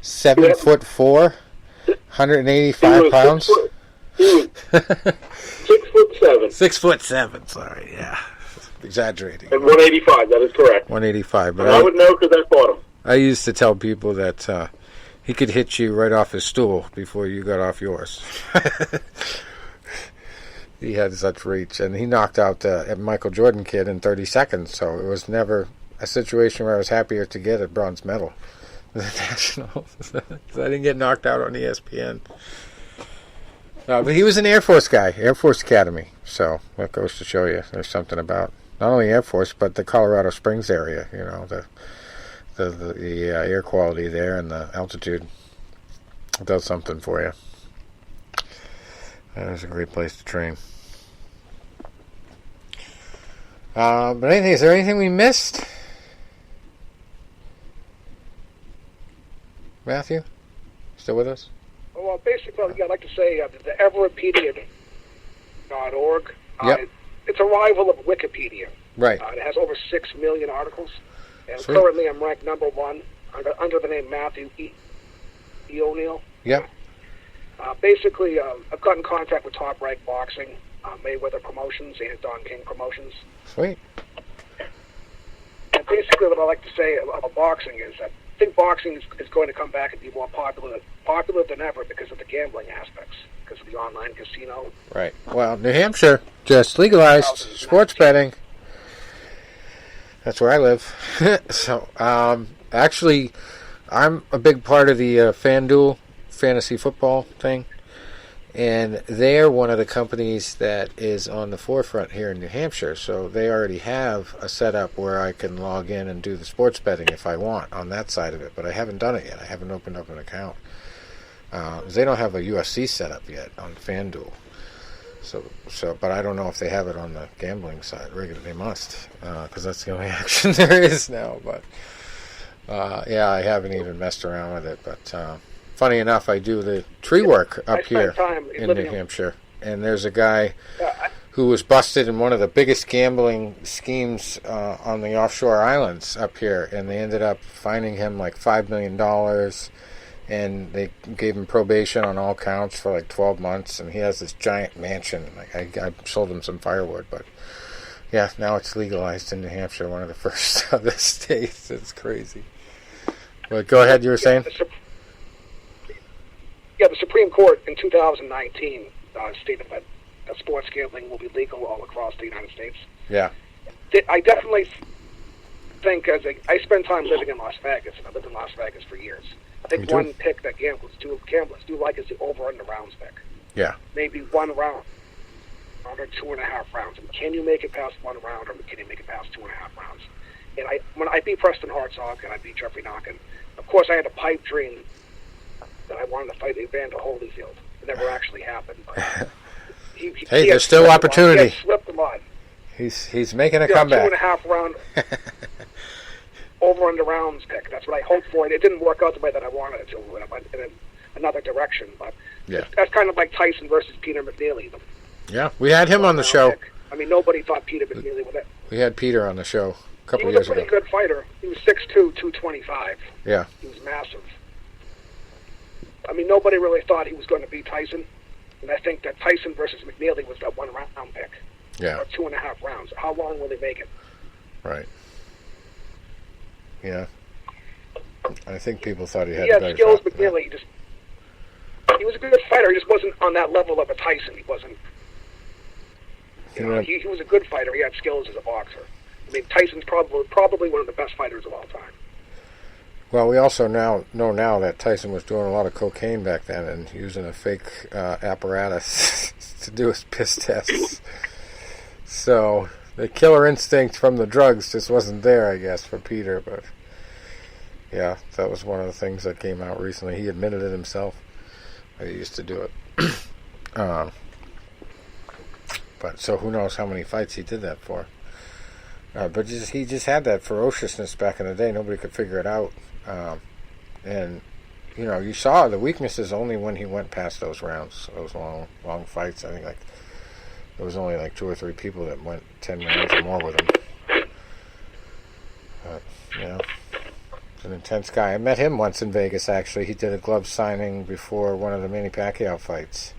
7'4", 185 pounds. He was 6'7". 6'7", sorry, yeah. Exaggerating. And 185, that is correct. 185. But I would know because I fought him. I used to tell people that he could hit you right off his stool before you got off yours. He had such reach, and he knocked out a Michael Jordan kid in 30 seconds, so it was never a situation where I was happier to get a bronze medal than the Nationals. So I didn't get knocked out on ESPN. But he was an Air Force guy, Air Force Academy, so that goes to show you there's something about not only Air Force, but the Colorado Springs area, you know, the air quality there and the altitude does something for you. That was a great place to train. But is there anything we missed? Matthew? Still with us? Well, basically, I'd like to say the everopedia.org. Yep. It's a rival of Wikipedia. Right. It has over 6 million articles. And Sweet. currently I'm ranked number 1 under the name matthewo'neil. Yep. Basically, I've got in contact with Top Rank Boxing, Mayweather Promotions, and Don King Promotions. Sweet. And basically what I like to say about boxing is that I think boxing is going to come back and be more popular than ever because of the gambling aspects, because of the online casino. Right. Well, New Hampshire just legalized sports betting. That's where I live. So, actually, I'm a big part of the FanDuel fantasy football thing, and they're one of the companies that is on the forefront here in New Hampshire, so they already have a setup where I can log in and do the sports betting if I want on that side of it, but I haven't done it yet. I haven't opened up an account. They don't have a UFC setup yet on FanDuel, so but I don't know if they have it on the gambling side. Regular, they must, because that's the only action there is now, but yeah, I haven't even messed around with it, but funny enough, I do the tree work up here in New Hampshire, and there's a guy who was busted in one of the biggest gambling schemes on the offshore islands up here, and they ended up fining him like $5 million, and they gave him probation on all counts for like 12 months, and he has this giant mansion. Like I sold him some firewood, but yeah, now it's legalized in New Hampshire, one of the first of the states. It's crazy. But go ahead, you were saying? Yeah, the Supreme Court in 2019 stated that sports gambling will be legal all across the United States. Yeah. I definitely think, I spend time living in Las Vegas, and I've lived in Las Vegas for years. I think one pick that gamblers do like is the over-under rounds pick. Yeah. Maybe one round or 2.5 rounds. And can you make it past one round, or can you make it past 2.5 rounds? And when I beat Preston Hartzog and I beat Jeffrey Knockin, of course I had a pipe dream that I wanted to fight Evander Holyfield. It never actually happened. But hey, there's still opportunity. He slipped a lot. He's making a comeback. 2.5 round over under rounds pick. That's what I hoped for. It didn't work out the way that I wanted it to. I went in another direction. But yeah, that's kind of like Tyson versus Peter McNeely. Yeah, we had him on the show. Pick. I mean, nobody thought Peter McNeely would. We had Peter on the show a couple years ago. He was a pretty good fighter. He was 6'2", 225. Yeah. He was massive. I mean, nobody really thought he was going to beat Tyson. And I think that Tyson versus McNeely was that 1 round pick. Yeah. Or 2.5 rounds. How long will they make it? Right. Yeah. I think people thought he had better skills, shot. McNeely, he was a good fighter. He just wasn't on that level of a Tyson. He wasn't. He was a good fighter. He had skills as a boxer. I mean, Tyson's probably one of the best fighters of all time. Well, we also know now that Tyson was doing a lot of cocaine back then and using a fake apparatus to do his piss tests. So the killer instinct from the drugs just wasn't there, I guess, for Peter. But yeah, that was one of the things that came out recently. He admitted it himself. He used to do it. But so who knows how many fights he did that for. But he just had that ferociousness back in the day. Nobody could figure it out. And you saw the weaknesses only when he went past those rounds, those long fights. I think there was only 2 or 3 people that went 10 rounds or more with him. But, he's an intense guy. I met him once in Vegas, actually. He did a glove signing before one of the Manny Pacquiao fights.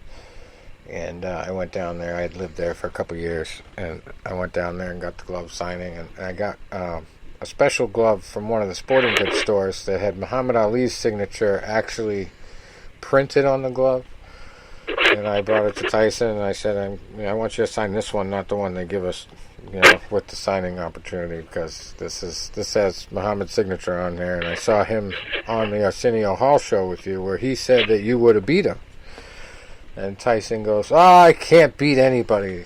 And I went down there. I had lived there for a couple of years. And I went down there and got the glove signing. And I got a special glove from one of the sporting goods stores that had Muhammad Ali's signature actually printed on the glove. And I brought it to Tyson, and I said, I want you to sign this one, not the one they give us, with the signing opportunity, because this has Muhammad's signature on there. And I saw him on the Arsenio Hall show with you, where he said that you would have beat him. And Tyson goes, I can't beat anybody.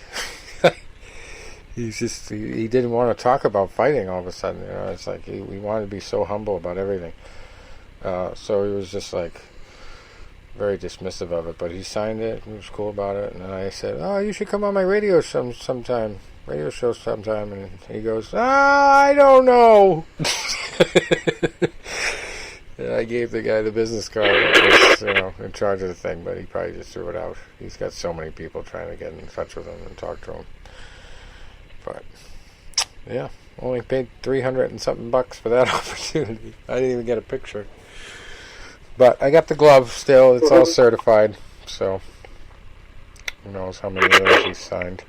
He didn't want to talk about fighting all of a sudden. It's like he wanted to be so humble about everything. So he was just very dismissive of it, but he signed it. He was cool about it, and I said, you should come on my radio show sometime. And he goes, I don't know. And I gave the guy the business card that was, in charge of the thing, but he probably just threw it out. He's got so many people trying to get in touch with him and talk to him. But yeah, only paid $300 and something for that opportunity. I didn't even get a picture. But I got the glove still. It's all certified. So who knows how many of those he signed.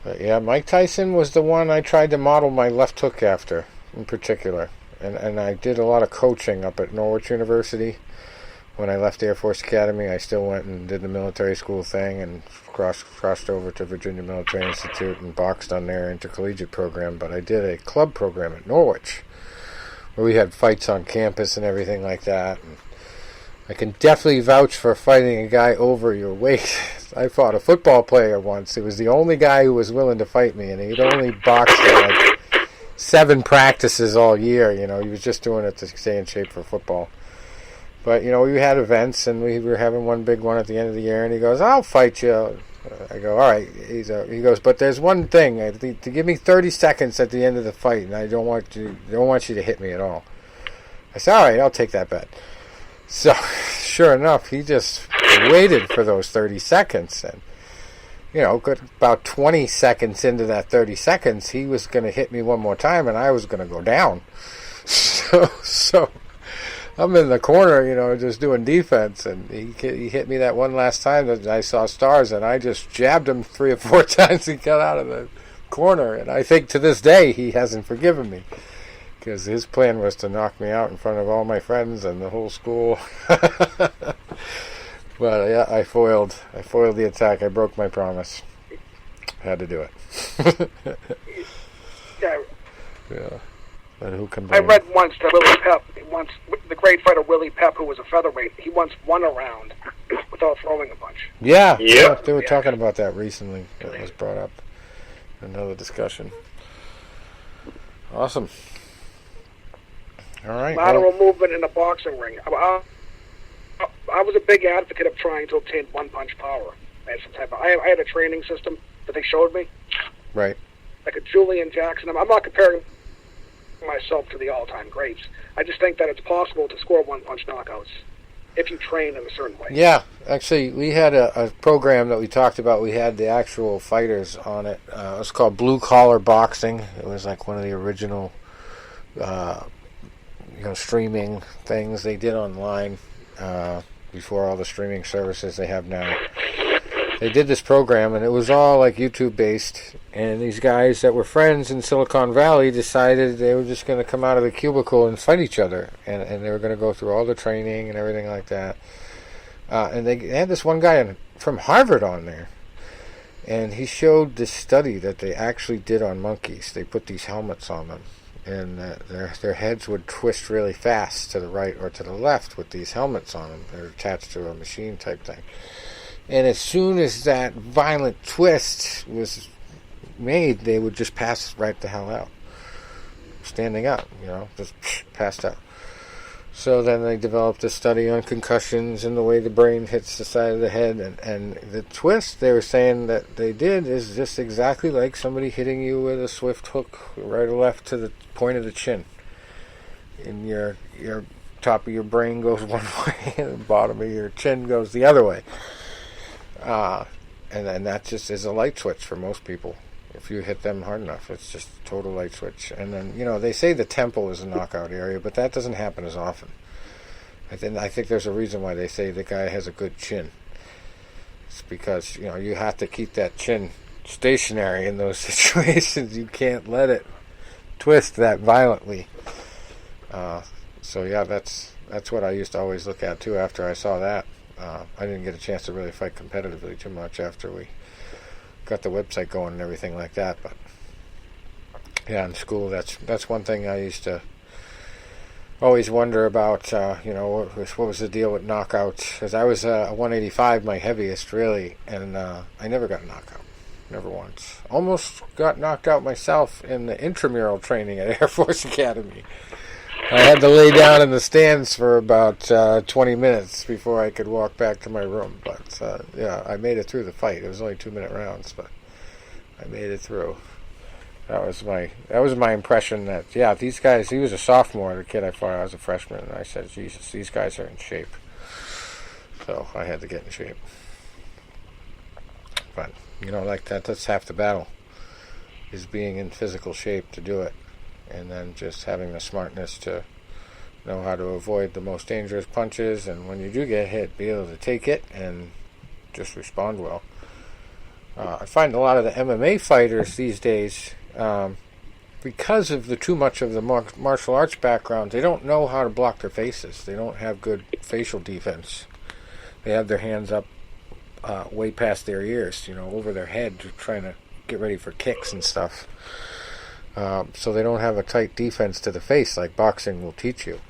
But yeah, Mike Tyson was the one I tried to model my left hook after, in particular. And I did a lot of coaching up at Norwich University. When I left Air Force Academy, I still went and did the military school thing and crossed over to Virginia Military Institute and boxed on their intercollegiate program. But I did a club program at Norwich, where we had fights on campus and everything like that. And I can definitely vouch for fighting a guy over your weight. I fought a football player once. He was the only guy who was willing to fight me, and he'd only boxed at 7 practices all year. He was just doing it to stay in shape for football. But, we had events, and we were having one big one at the end of the year, and he goes, I'll fight you. I go, all right. He goes, but there's one thing, to give me 30 seconds at the end of the fight, and I don't want you to hit me at all. I said, all right, I'll take that bet. So, sure enough, he just waited for those 30 seconds, and, about 20 seconds into that 30 seconds, he was going to hit me one more time, and I was going to go down. So I'm in the corner, just doing defense, and he hit me that one last time that I saw stars, and I just jabbed him 3 or 4 times. He got out of the corner, and I think to this day he hasn't forgiven me, because his plan was to knock me out in front of all my friends and the whole school. But yeah, I foiled the attack. I broke my promise. I had to do it. Yeah. But who can blame? I read once that Willie Pep, the great fighter Willie Pep, who was a featherweight, he once won a round without throwing a punch. Yeah. They were talking about that recently. That was brought up in another discussion. Awesome. All right. Lateral movement in a boxing ring. I was a big advocate of trying to obtain one-punch power. I had a training system that they showed me. Right. Like a Julian Jackson. I'm not comparing myself to the all-time greats. I just think that it's possible to score one-punch knockouts if you train in a certain way. Yeah. Actually, we had a program that we talked about. We had the actual fighters on it. It was called Blue Collar Boxing. It was like one of the original streaming things they did online before all the streaming services they have now. They did this program, and it was all like YouTube based, and these guys that were friends in Silicon Valley decided they were just going to come out of the cubicle and fight each other, and they were going to go through all the training and everything like that. And they had this one guy from Harvard on there, and he showed this study that they actually did on monkeys. They put these helmets on them, and their heads would twist really fast to the right or to the left with these helmets on them. They're attached to a machine type thing. And as soon as that violent twist was made, they would just pass right the hell out. Standing up, just passed out. So then they developed a study on concussions and the way the brain hits the side of the head. And the twist they were saying that they did is just exactly like somebody hitting you with a swift hook right or left to the point of the chin. And your top of your brain goes one way and the bottom of your chin goes the other way. And then that just is a light switch for most people. If you hit them hard enough, it's just a total light switch. And then, they say the temple is a knockout area, but that doesn't happen as often. I think there's a reason why they say the guy has a good chin. It's because, you have to keep that chin stationary in those situations. You can't let it twist that violently. So yeah, that's what I used to always look at too after I saw that. I didn't get a chance to really fight competitively too much after we got the website going and everything like that. But yeah, in school, that's one thing I used to always wonder about. What was the deal with knockouts? Because I was 185, my heaviest really, and I never got a knockout. Never once. Almost got knocked out myself in the intramural training at Air Force Academy. I had to lay down in the stands for about 20 minutes before I could walk back to my room. But yeah, I made it through the fight. It was only 2-minute rounds, but I made it through. That was my impression that, yeah, these guys, he was a sophomore, the kid I fought, I was a freshman, and I said, Jesus, these guys are in shape. So I had to get in shape. But, like that's half the battle, is being in physical shape to do it. And then just having the smartness to know how to avoid the most dangerous punches, and when you do get hit, be able to take it and just respond well. I find a lot of the MMA fighters these days, because of the too much of the martial arts background, they don't know how to block their faces. They don't have good facial defense. They have their hands up way past their ears, over their head, trying to get ready for kicks and stuff. So they don't have a tight defense to the face like boxing will teach you.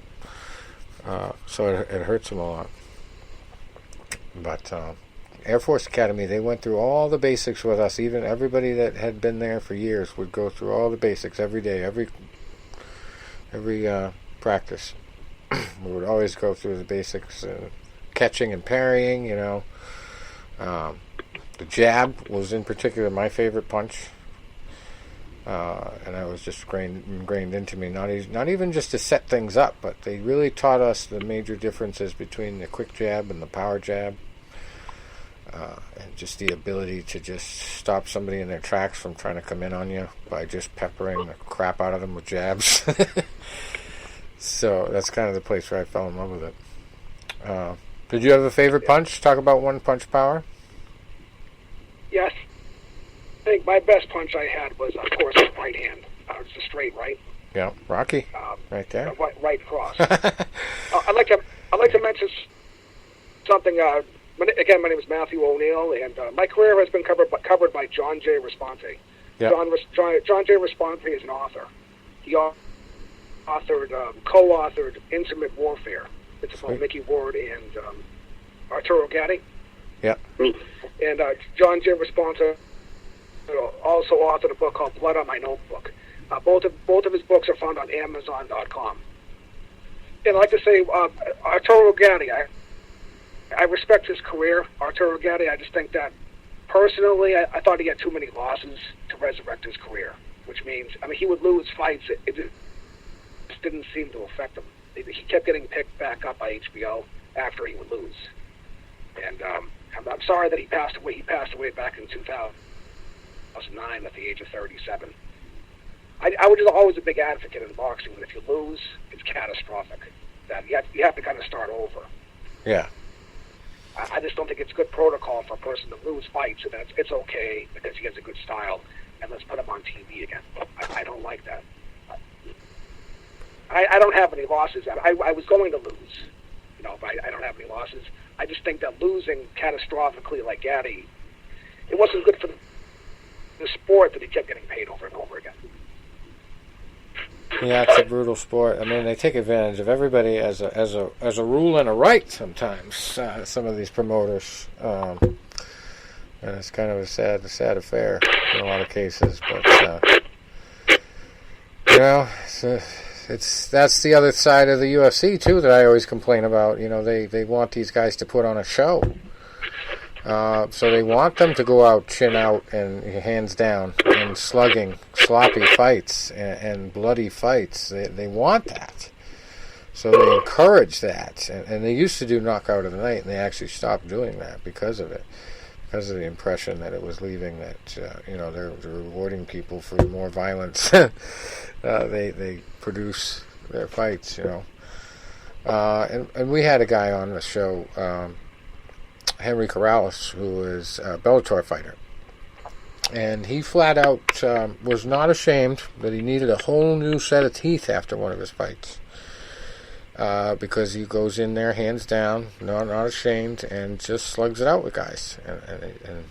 So it hurts them a lot. But Air Force Academy, they went through all the basics with us. Even everybody that had been there for years would go through all the basics every day, every practice. We would always go through the basics, catching and parrying, The jab was in particular my favorite punch. And that was just ingrained into me. Not even just to set things up, but they really taught us the major differences between the quick jab and the power jab. And just the ability to just stop somebody in their tracks from trying to come in on you by just peppering the crap out of them with jabs. So that's kind of the place where I fell in love with it. Did you have a favorite punch? Talk about one punch power. Yes. I think my best punch I had was, of course, right hand. It's a straight right. Yeah, Rocky, right there. Right cross. I'd like to mention something. Again, my name is Matthew O'Neil, and my career has been covered by John J. Responte. Yep. John J. Responte is an author. He co-authored Intimate Warfare. It's about Mickey Ward and Arturo Gatti. Yeah. And John J. Responte also authored a book called Blood on My Notebook. Both of his books are found on Amazon.com. And I'd like to say, Arturo Gatti, I respect his career, Arturo Gatti. I just think that, personally, I thought he had too many losses to resurrect his career, which means, he would lose fights. It just didn't seem to affect him. He kept getting picked back up by HBO after he would lose. And I'm sorry that he passed away. He passed away back in 2009 at the age of 37. I was just always a big advocate in boxing that if you lose, it's catastrophic. That you have to kind of start over. Yeah. I just don't think it's good protocol for a person to lose fights, and it's okay because he has a good style, and let's put him on TV again. I don't like that. I don't have any losses. I was going to lose, but I don't have any losses. I just think that losing catastrophically like Gatti, it wasn't good for the sport that he kept getting paid over and over again. Yeah, it's a brutal sport. They take advantage of everybody as a rule and a right sometimes. Some of these promoters, and it's kind of a sad affair in a lot of cases. But that's the other side of the UFC too that I always complain about. They want these guys to put on a show. So they want them to go out, chin out, and hands down, and slugging, sloppy fights, and bloody fights. They want that. So they encouraged that, and they used to do knockout of the night, and they actually stopped doing that because of it, because of the impression that it was leaving that they're rewarding people for more violence. They produce their fights, and we had a guy on the show, Henry Corrales, who is a Bellator fighter. And he flat out was not ashamed that he needed a whole new set of teeth after one of his fights. Because he goes in there hands down, not ashamed, and just slugs it out with guys. And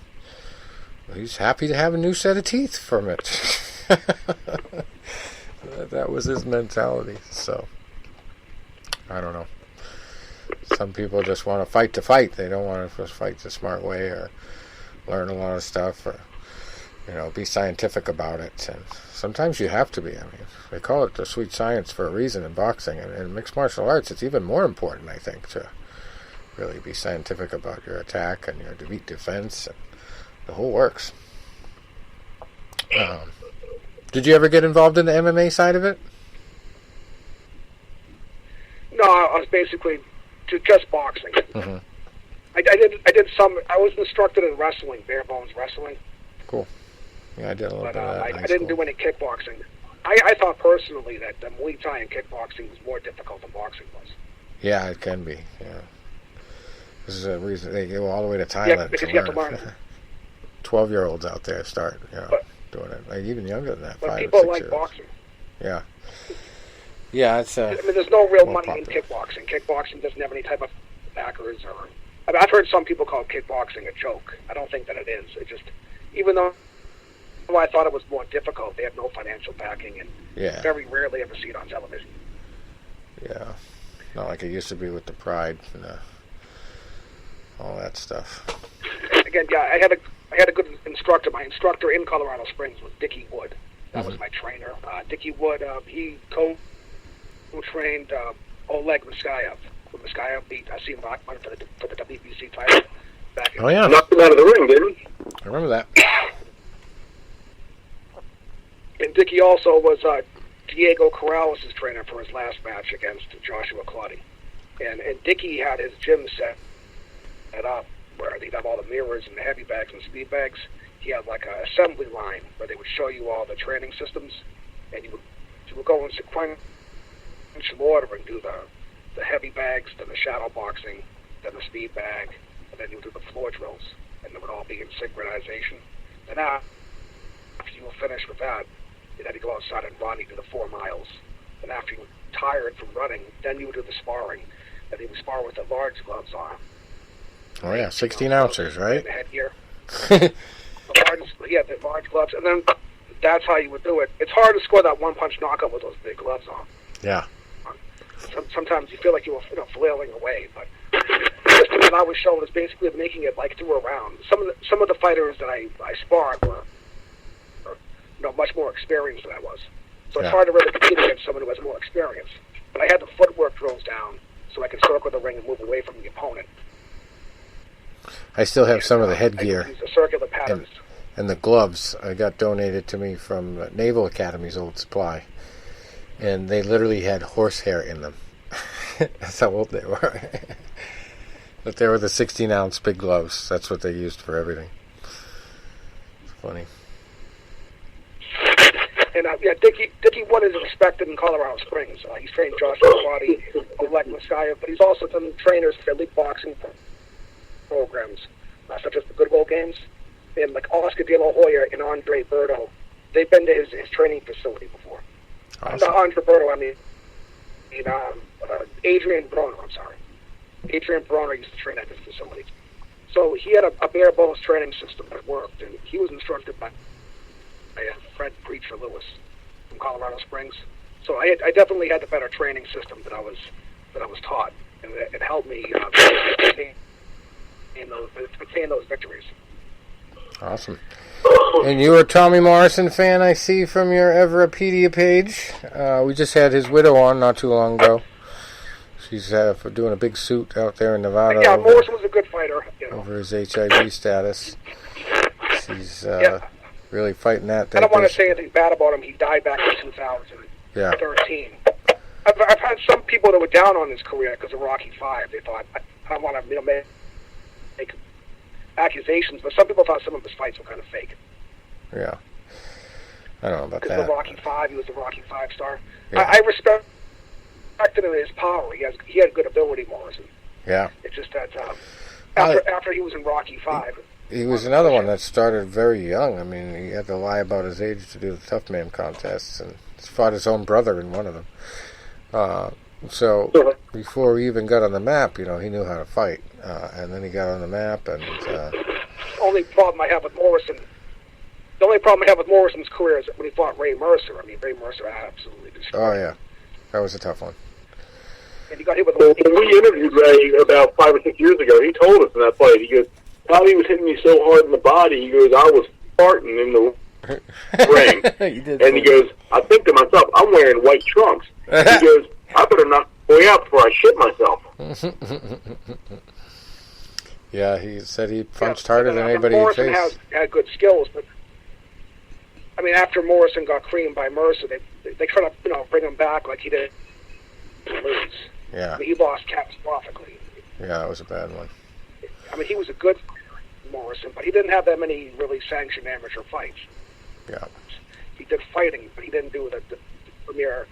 he's happy to have a new set of teeth from it. That was his mentality. So, I don't know. Some people just want to fight. They don't want to just fight the smart way or learn a lot of stuff or be scientific about it. And sometimes you have to be. I mean, they call it the sweet science for a reason in boxing. And in mixed martial arts, it's even more important, I think, to really be scientific about your attack and your defense and the whole works. Did you ever get involved in the MMA side of it? No, I was basically just boxing. Mm-hmm. I did some. I was instructed in wrestling, bare bones wrestling. Cool. Yeah, I did a little bit of that. I didn't do any kickboxing. I thought personally that the Muay Thai and kickboxing was more difficult than boxing was. Yeah, it can be. Yeah, this is a reason they go all the way to Thailand because to you learn. have to learn. 12-year-olds out there start doing it. Like even younger than that. But 5 people or 6 like years. boxing. Yeah. Yeah, it's. I mean, there's no real money in kickboxing. Kickboxing doesn't have any type of backers or. I've heard some people call kickboxing a joke. I don't think that it is. It just, even though I thought it was more difficult, they have no financial backing and very rarely ever see it on television. Yeah, not like it used to be with the Pride and all that stuff. Again, yeah, I had a good instructor. My instructor in Colorado Springs was Dickie Wood. That was my trainer. Dickie Wood, he co-trained Oleg Muskayev. Muskayev beat Asim Rahman for the WBC title. Oh, yeah. Knocked him out of the ring, didn't he? I remember that. And Dickie also was Diego Corrales' trainer for his last match against Joshua Clottey. And Dickie had his gym set up where they'd have all the mirrors and the heavy bags and speed bags. He had like an assembly line where they would show you all the training systems, and you would go in sequential order and do the heavy bags, then the shadow boxing, then the speed bag, and then you would do the floor drills, and they would all be in synchronization. And after you were finished with that, you'd have to go outside and run. You do the 4 miles. And after you were tired from running, then you would do the sparring. And you would spar with the large gloves on. Oh, yeah, 16 ounces, right? The headgear. The large gloves. And then that's how you would do it. It's hard to score that one-punch knockout with those big gloves on. Yeah. Sometimes you feel like you're flailing away, but just what I was shown is basically making it like through a round. Some of the fighters that I sparred were much more experienced than I was. So it's hard to really compete against someone who has more experience. But I had the footwork drills down so I could circle the ring and move away from the opponent. I still have some of the headgear The circular patterns. and the gloves. I got donated to me from Naval Academy's old supply. And they literally had horsehair in them. That's how old they were. But they were the 16-ounce big gloves. That's what they used for everything. It's funny. And Dickie Wood is respected in Colorado Springs. He's trained Joshua Clottey, Oleg Muskayev, but he's also done trainers for elite boxing programs, such as the Goodwill Games. And like Oscar De La Hoya and Andre Berto, they've been to his training facility before. Awesome. Not Andre Berto, I mean Adrian Broner, I'm sorry. Adrian Broner used to train at this facility. So he had a bare bones training system that worked, and he was instructed by Fred Preacher Lewis from Colorado Springs. So I definitely had the better training system that I was taught, and it helped me attain those victories. Awesome. And you're a Tommy Morrison fan, I see, from your Everapedia page. We just had his widow on not too long ago. She's doing a big suit out there in Nevada. Yeah, Morrison was a good fighter. Over his HIV status. She's really fighting that. I don't want to say anything bad about him. He died back in 2013. I've had some people that were down on his career because of Rocky V. They thought, I don't want to make accusations, but some people thought some of his fights were kind of fake. Yeah. I don't know about that. Because of Rocky V, he was the Rocky V star. Yeah. I respected him in his power. He had good ability, Morrison. Yeah. It's just that after he was in Rocky V... He was another one that started very young. I mean, he had to lie about his age to do the Tough Man contests, and he fought his own brother in one of them. So before he even got on the map, he knew how to fight, and then he got on the map. And the only problem I have with Morrison's career is when he fought Ray Mercer. I mean, Ray Mercer absolutely destroyed him. Oh yeah, that was a tough one. And he got hit with. When we interviewed Ray about 5 or 6 years ago, he told us in that fight. He goes, "Bobby was hitting me so hard in the body." He goes, "I was farting in the ring." And he goes, "I think to myself, I'm wearing white trunks." He goes, "I better not go out before I shit myself." Yeah, he said he punched harder than anybody he faced. Morrison had good skills, but I mean, after Morrison got creamed by Mercer, they tried to bring him back like he did lose. Yeah, I mean, he lost catastrophically. Yeah, that was a bad one. I mean, he was a good Morrison, but he didn't have that many really sanctioned amateur fights. Yeah, he did fighting, but he didn't do the premier.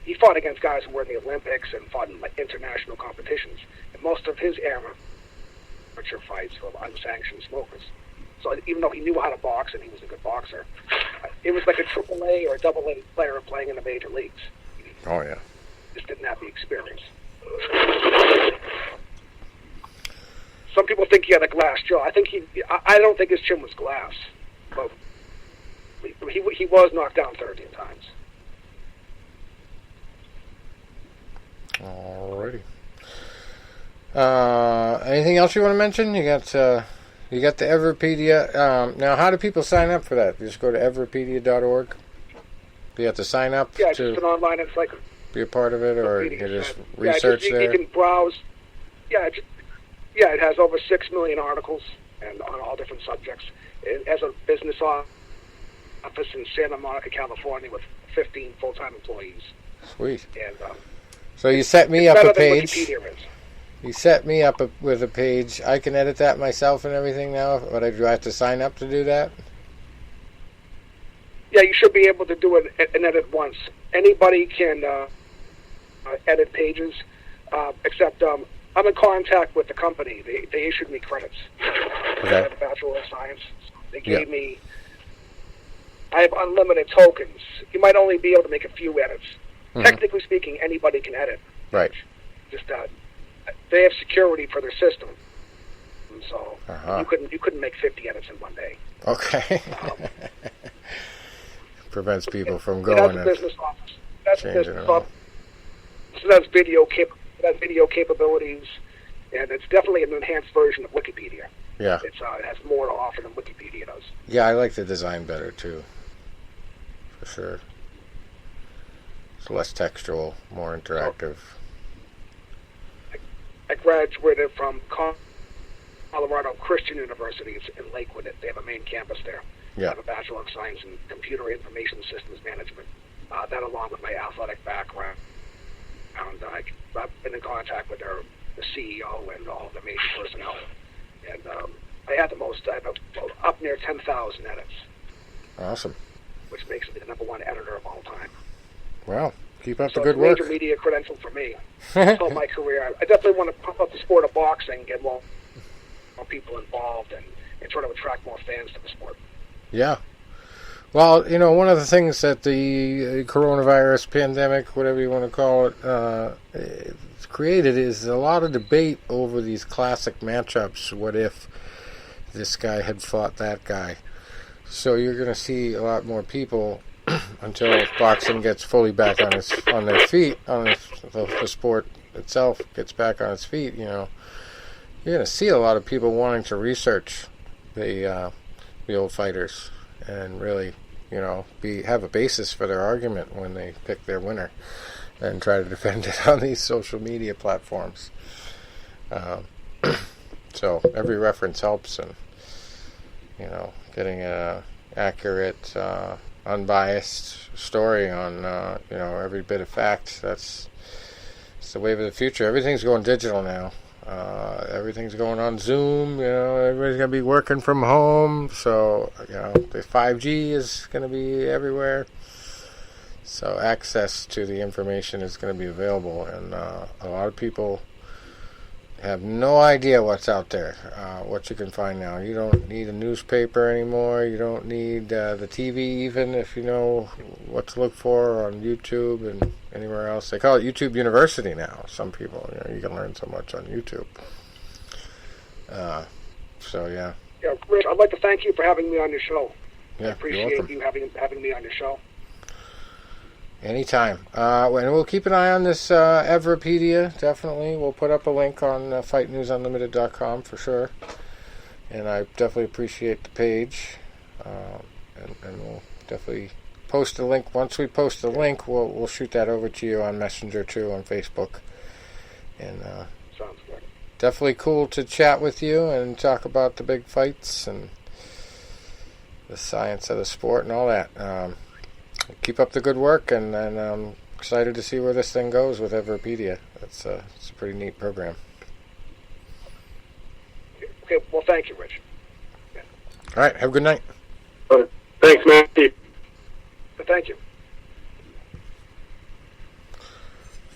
He fought against guys who were in the Olympics and fought in international competitions, and most of his amateur fights were unsanctioned smokers. So even though he knew how to box and he was a good boxer, it was like a AAA or a AA player playing in the major leagues. Oh yeah, just didn't have the experience. Some people think he had a glass jaw. I don't think his chin was glass, but he was knocked down 13 times. Alrighty. Anything else you want to mention? You got the Everpedia. Now, how do people sign up for that? You just go to everpedia.org. Do you have to sign up to just an online encyclopedia? Be a part of it, or you just research there? You can browse. It has over 6 million articles and on all different subjects. It has a business office in Santa Monica, California, with 15 full-time employees. Sweet. And so you set me up a page. Wikipedia is. You set me up with a page. I can edit that myself and everything now, but do I have to sign up to do that? Yeah, you should be able to do an edit once. Anybody can edit pages, except I'm in contact with the company. They issued me credits. Okay. I have a Bachelor of Science. They gave me... I have unlimited tokens. You might only be able to make a few edits. Mm-hmm. Technically speaking, anybody can edit. Right. Just they have security for their system, and so you couldn't make 50 edits in one day. Okay. Prevents people from going. That's a business office. That's a business office. So that's video capabilities, and it's definitely an enhanced version of Wikipedia. Yeah. It has more to offer than Wikipedia does. Yeah, I like the design better too. For sure. It's less textual, more interactive. I graduated from Colorado Christian University. It's in Lakewood. They have a main campus there. Yeah. I have a Bachelor of Science in Computer Information Systems Management. That along with my athletic background. And I've been in contact with the CEO and all the major personnel. And I have up near 10,000 edits. Awesome. Which makes me the #1 editor of all time. Wow. Keep up the good work. It's a major media credential for me. All my career. I definitely want to pump up the sport of boxing, get more people involved, and try to attract more fans to the sport. Yeah. Well, one of the things that the coronavirus pandemic, whatever you want to call it, it's created is a lot of debate over these classic matchups. What if this guy had fought that guy? So you're going to see a lot more people until boxing gets fully back on their feet, the sport itself gets back on its feet. You're going to see a lot of people wanting to research the old fighters and really, have a basis for their argument when they pick their winner and try to defend it on these social media platforms. So every reference helps, and getting accurate unbiased story on every bit of fact. It's the wave of the future. Everything's going digital now. Everything's going on Zoom. Everybody's gonna be working from home. So the 5G is gonna be everywhere. So access to the information is going to be available, and a lot of people have no idea what's out there, what you can find now. You don't need a newspaper anymore. You don't need the TV, even if you know what to look for on YouTube and anywhere else. They call it YouTube University now. Some people, you can learn so much on YouTube. Yeah. Yeah, Rich, I'd like to thank you for having me on your show. Yeah, I appreciate you having me on your show. Anytime. And we'll keep an eye on this Evrapedia, definitely. We'll put up a link on FightNewsUnlimited.com for sure. And I definitely appreciate the page. And we'll definitely post a link. Once we post the link, we'll shoot that over to you on Messenger too, on Facebook. And sounds good. Definitely cool to chat with you and talk about the big fights and the science of the sport and all that. Keep up the good work, and I'm excited to see where this thing goes with Evrapedia. It's a pretty neat program. Okay, well, thank you, Rich. Yeah. All right, have a good night. Thanks, Matthew. Thank you.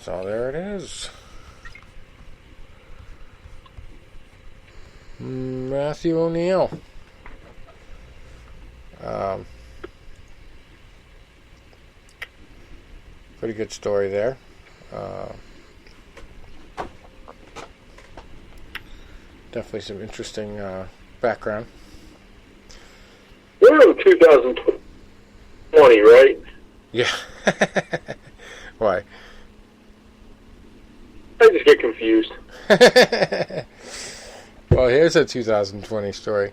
So there it is. Matthew O'Neil. Pretty good story there. Definitely some interesting background. We're in 2020, right? Yeah. Why? I just get confused. Well, here's a 2020 story.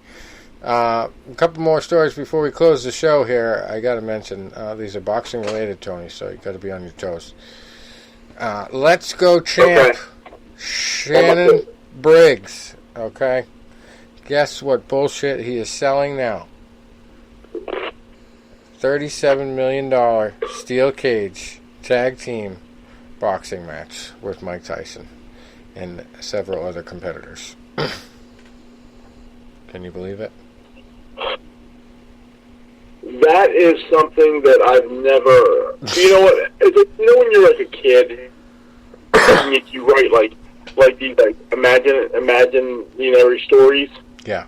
A couple more stories before we close the show here. I got to mention, these are boxing related, Tony, so you got to be on your toes. Let's Go champ, okay. Shannon Briggs. Okay, guess what bullshit he is selling now? $37 million steel cage tag team boxing match with Mike Tyson and several other competitors. Can you believe it? That is something that I've never. You know what? When you're like a kid, and you write like these imaginary stories. Yeah.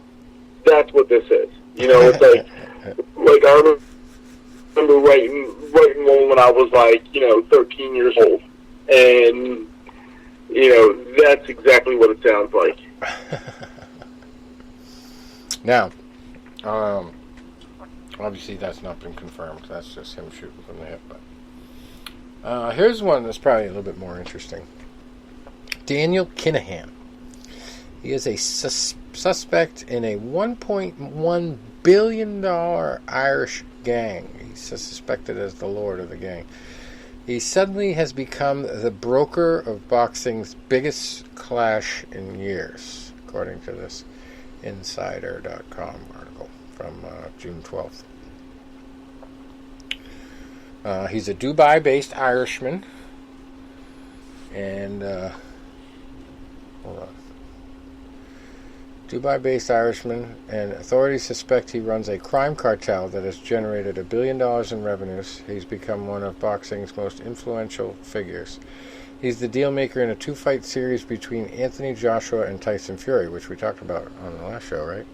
That's what this is. It's like I remember writing one when I was 13 years old, and that's exactly what it sounds like. Now, obviously that's not been confirmed. That's just him shooting from the hip. But here's one that's probably a little bit more interesting. Daniel Kinahan. He is a suspect in a $1.1 billion Irish gang. He's suspected as the lord of the gang. He suddenly has become the broker of boxing's biggest clash in years, according to this Insider.com article from June 12th. He's a Dubai-based Irishman, and hold on. Dubai-based Irishman, and authorities suspect he runs a crime cartel that has generated $1 billion in revenues. He's become one of boxing's most influential figures. He's the deal maker in a 2-fight series between Anthony Joshua and Tyson Fury, which we talked about on the last show, right?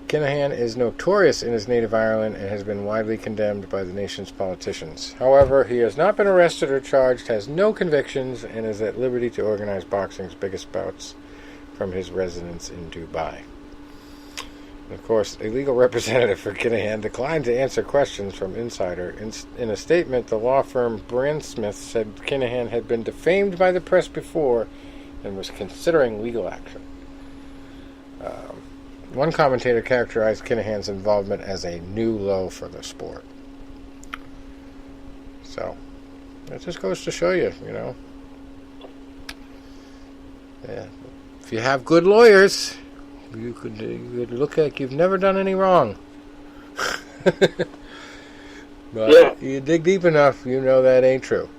Kinahan is notorious in his native Ireland and has been widely condemned by the nation's politicians. However, he has not been arrested or charged, has no convictions, and is at liberty to organize boxing's biggest bouts from his residence in Dubai. Of course, a legal representative for Kinahan declined to answer questions from Insider. In a statement, the law firm Brandsmith said Kinahan had been defamed by the press before and was considering legal action. One commentator characterized Kinahan's involvement as a new low for the sport. So, that just goes to show you, Yeah. If you have good lawyers, you could look like you've never done any wrong. But you dig deep enough, you know that ain't true.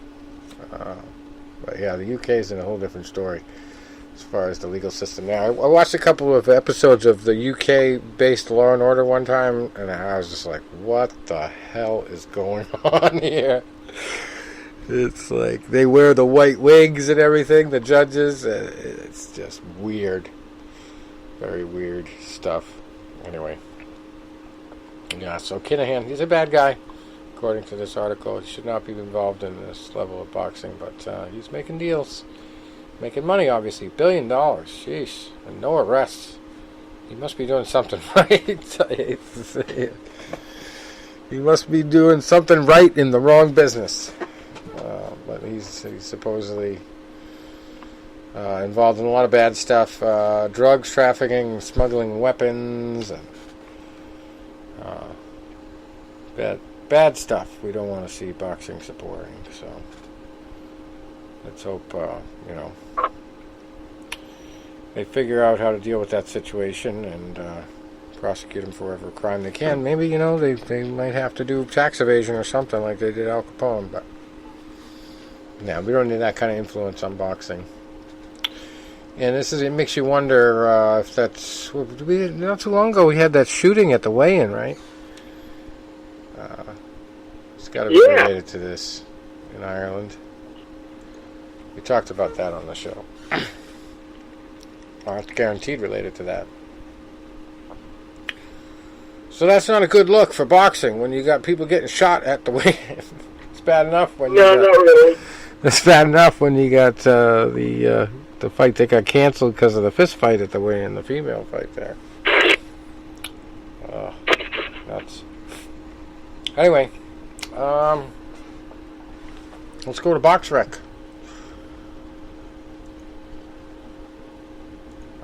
But yeah, the UK is in a whole different story as far as the legal system now. I watched a couple of episodes of the UK-based Law and Order one time, and I was just like, what the hell is going on here? It's like they wear the white wigs and everything, the judges. It's just weird. Very weird stuff. Anyway. Yeah, so Kinahan, he's a bad guy, according to this article. He should not be involved in this level of boxing, but he's making deals. Making money, obviously. $1 billion. Sheesh. And no arrests. He must be doing something right. I hate to say it. He must be doing something right in the wrong business. But he's supposedly involved in a lot of bad stuff. Drugs, trafficking, smuggling weapons, and bad stuff. We don't want to see boxing supporting. So let's hope, they figure out how to deal with that situation and prosecute him for whatever crime they can. Maybe, they might have to do tax evasion or something like they did Al Capone, but no, we don't need that kind of influence on boxing. And it makes you wonder if that's... not too long ago we had that shooting at the weigh-in, right? It's got to be related to this in Ireland. We talked about that on the show. It's guaranteed related to that. So that's not a good look for boxing when you got people getting shot at the weigh-in. It's bad enough when not really. It's bad enough when you got the fight that got canceled because of the fist fight at the weigh-in, the female fight there. Nuts. Anyway, let's go to Box Rec.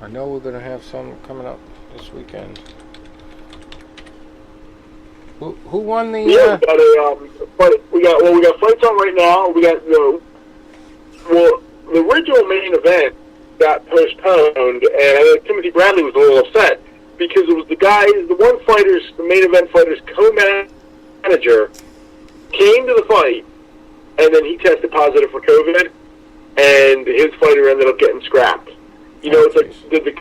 I know we're going to have some coming up this weekend. Who won the? Yeah, we got fights on right now. We got the original main event got postponed, and Timothy Bradley was a little upset because it was the main event fighter's co-manager came to the fight, and then he tested positive for COVID, and his fighter ended up getting scrapped. It's like, did the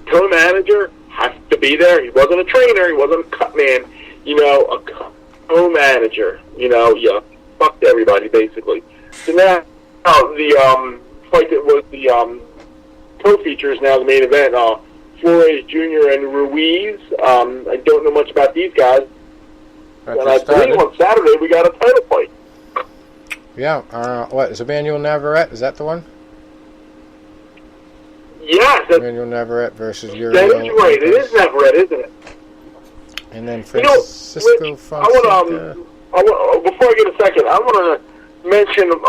co-manager have to be there? He wasn't a trainer. He wasn't a cut man. A co-manager. You fucked everybody, basically. So now, the fight that was the co-feature is now the main event. Flores Jr. and Ruiz. I don't know much about these guys. And I believe on Saturday we got a title fight. Yeah. What, is Emmanuel Navarrete? Is that the one? Yes. Emmanuel Navarrete versus Yuri. That is right. It is Navarrete, isn't it? And then Francisco Fonseca. Before I get a second, I want to mention, and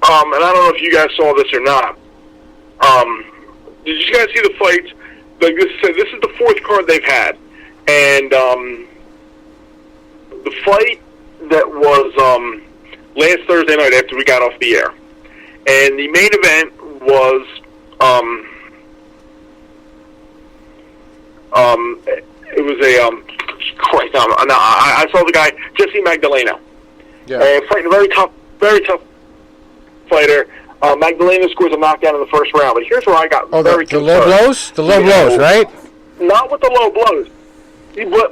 I don't know if you guys saw this or not. Did you guys see the fights? Like this is the fourth card they've had, and the fight that was last Thursday night after we got off the air, and the main event was it was Christ, I saw the guy Jesse Magdaleno, fighting a very tough fighter. Magdaleno scores a knockdown in the first round, but here's where I got very concerned. The low blows? The low blows, right? Not with the low blows.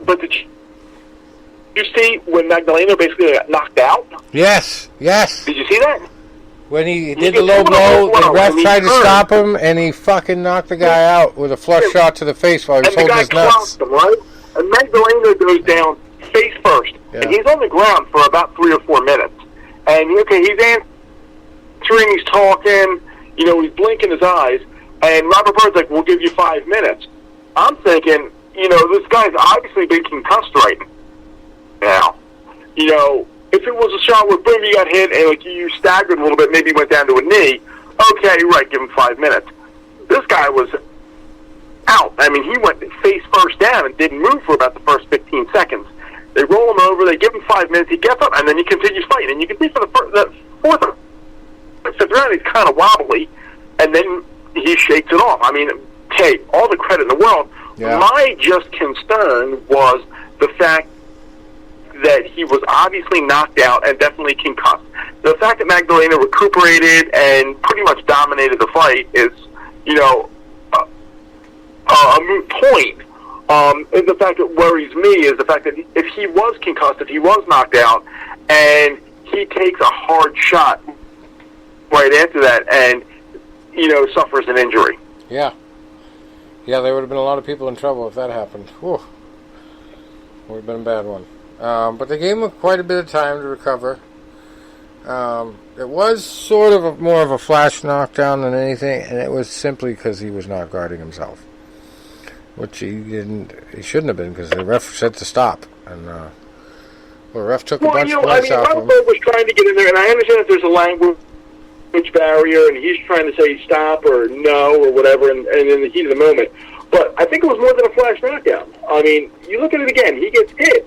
But did you see when Magdaleno basically got knocked out? Yes. Did you see that? When he did the low blow, the ref tried to stop him, and he fucking knocked the guy out with a flush shot to the face while he was holding his nuts. Him, right? And Magdaleno goes down face first. Yeah. And he's on the ground for about 3 or 4 minutes. And, he's answering, he's talking, he's blinking his eyes. And Robert Bird's like, we'll give you 5 minutes. I'm thinking, this guy's obviously been concussed right now. If it was a shot where, boom, you got hit and you staggered a little bit, maybe went down to a knee, okay, right, give him 5 minutes. This guy was out. I mean, he went face first down and didn't move for about the first 15 seconds. They roll him over, they give him 5 minutes, he gets up, and then he continues fighting. And you can see for the fourth or fifth round, he's kind of wobbly, and then he shakes it off. I mean, hey, all the credit in the world. Yeah. My just concern was the fact that he was obviously knocked out and definitely concussed. The fact that Magdalena recuperated and pretty much dominated the fight is, a moot point. And the fact that worries me is the fact that if he was concussed, if he was knocked out, and he takes a hard shot right after that and, suffers an injury. Yeah. Yeah, there would have been a lot of people in trouble if that happened. Whew. Would have been a bad one. But they gave him quite a bit of time to recover. It was sort of more of a flash knockdown than anything, and it was simply because he was not guarding himself. Which he shouldn't have been, because the ref said to stop. And the ref took a bunch of points off him. Rosenberg was trying to get in there, and I understand that there's a language barrier, and he's trying to say stop or no or whatever, and in the heat of the moment. But I think it was more than a flash knockdown. I mean, you look at it again, he gets hit,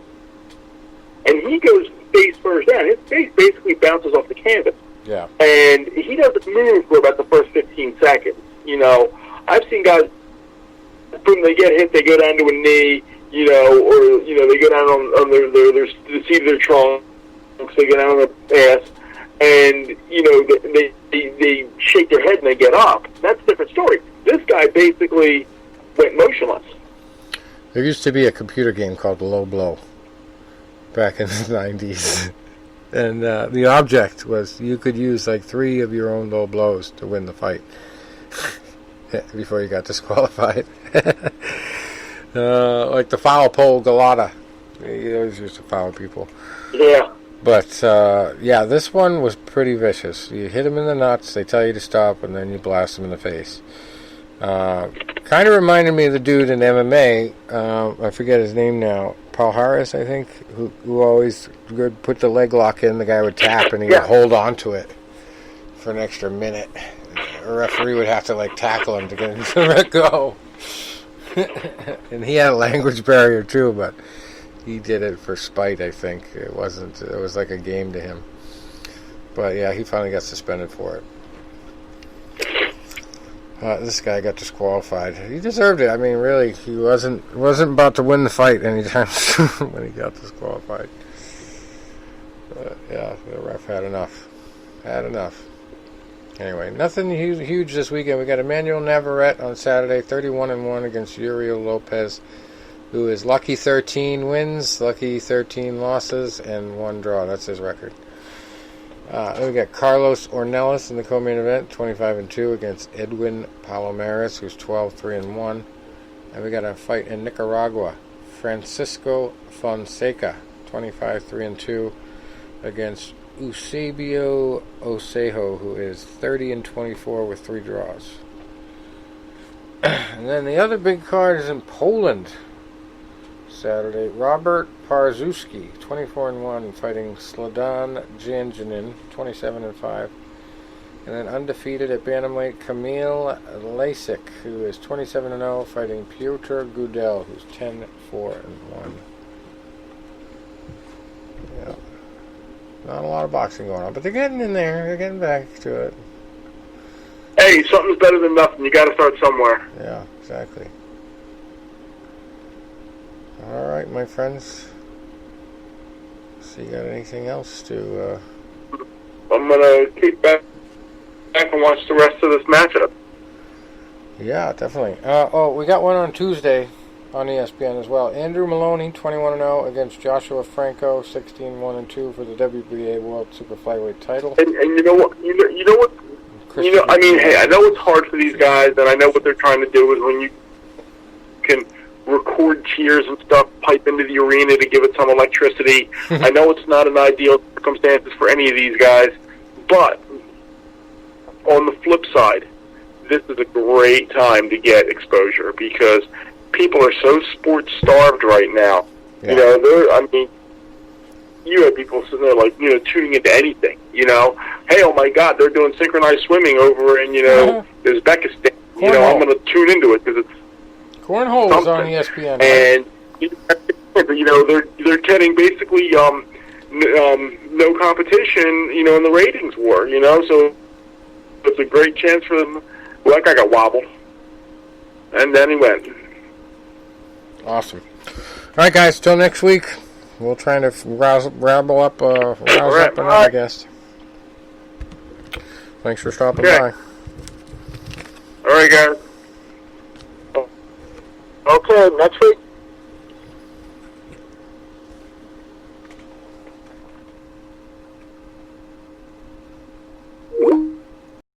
and he goes face first down. His face basically bounces off the canvas. Yeah. And he doesn't move for about the first 15 seconds. I've seen guys, boom, they get hit, they go down to a knee, or they go down on the seat of their trunks, they go down on their ass, and they shake their head and they get up. That's a different story. This guy basically went motionless. There used to be a computer game called Low Blow back in the 90s. And the object was you could use like 3 of your own low blows to win the fight before you got disqualified. Like the foul pole Galata. He always used to foul people. Yeah. But, this one was pretty vicious. You hit him in the nuts, they tell you to stop, and then you blast him in the face. Kind of reminded me of the dude in MMA, I forget his name now, Paul Harris, I think, who always would put the leg lock in, the guy would tap, and he would hold on to it for an extra minute. A referee would have to, tackle him to get him to let go. And he had a language barrier, too, but he did it for spite, I think. It was like a game to him. But, yeah, he finally got suspended for it. This guy got disqualified. He deserved it. I mean, really, he wasn't about to win the fight anytime soon when he got disqualified. But, yeah, the ref had enough. Anyway, nothing huge this weekend. We got Emmanuel Navarrete on Saturday, 31-1 against Uriel Lopez, who is lucky 13 wins, lucky 13 losses, and 1 draw. That's his record. Then we got Carlos Ornelas in the co-main event, 25-2 against Edwin Palomares, who's 12-3-1. And we got a fight in Nicaragua, Francisco Fonseca, 25-3-2 against Eusebio Osejo, who is 30-24 with 3 draws. And then the other big card is in Poland. Saturday, Robert Parzuski, 24-1, fighting Sladan Janjanin, 27-5. And then undefeated at bantamweight, Kamil Lasik, who is 27-0, fighting Piotr Gudel, who's 10-4-1. Yeah. Not a lot of boxing going on, but they're getting in there. They're getting back to it. Hey, something's better than nothing. You got to start somewhere. Yeah, exactly. All right, my friends. So you got anything else to... I'm going to kick back and watch the rest of this matchup. Yeah, definitely. We got one on Tuesday on ESPN as well. Andrew Maloney, 21-0 against Joshua Franco, 16-1-2 for the WBA World Super Flyweight title. And you know what? I mean, hey, I know it's hard for these guys, and I know what they're trying to do is when you can record cheers and stuff, pipe into the arena to give it some electricity. I know it's not an ideal circumstances for any of these guys, but on the flip side, this is a great time to get exposure because people are so sports starved right now. Yeah. You have people sitting there tuning into anything. Hey, oh my God, they're doing synchronized swimming over in Uzbekistan. I'm going to tune into it because it's Cornhole is on ESPN, right? And they're getting basically no competition, in the ratings war. So it's a great chance for them. Well, that guy got wobbled, and then he went. Awesome. right, guys. Till next week. We'll try to rouse up another guest. Thanks for stopping by. All right, guys. Okay, next week.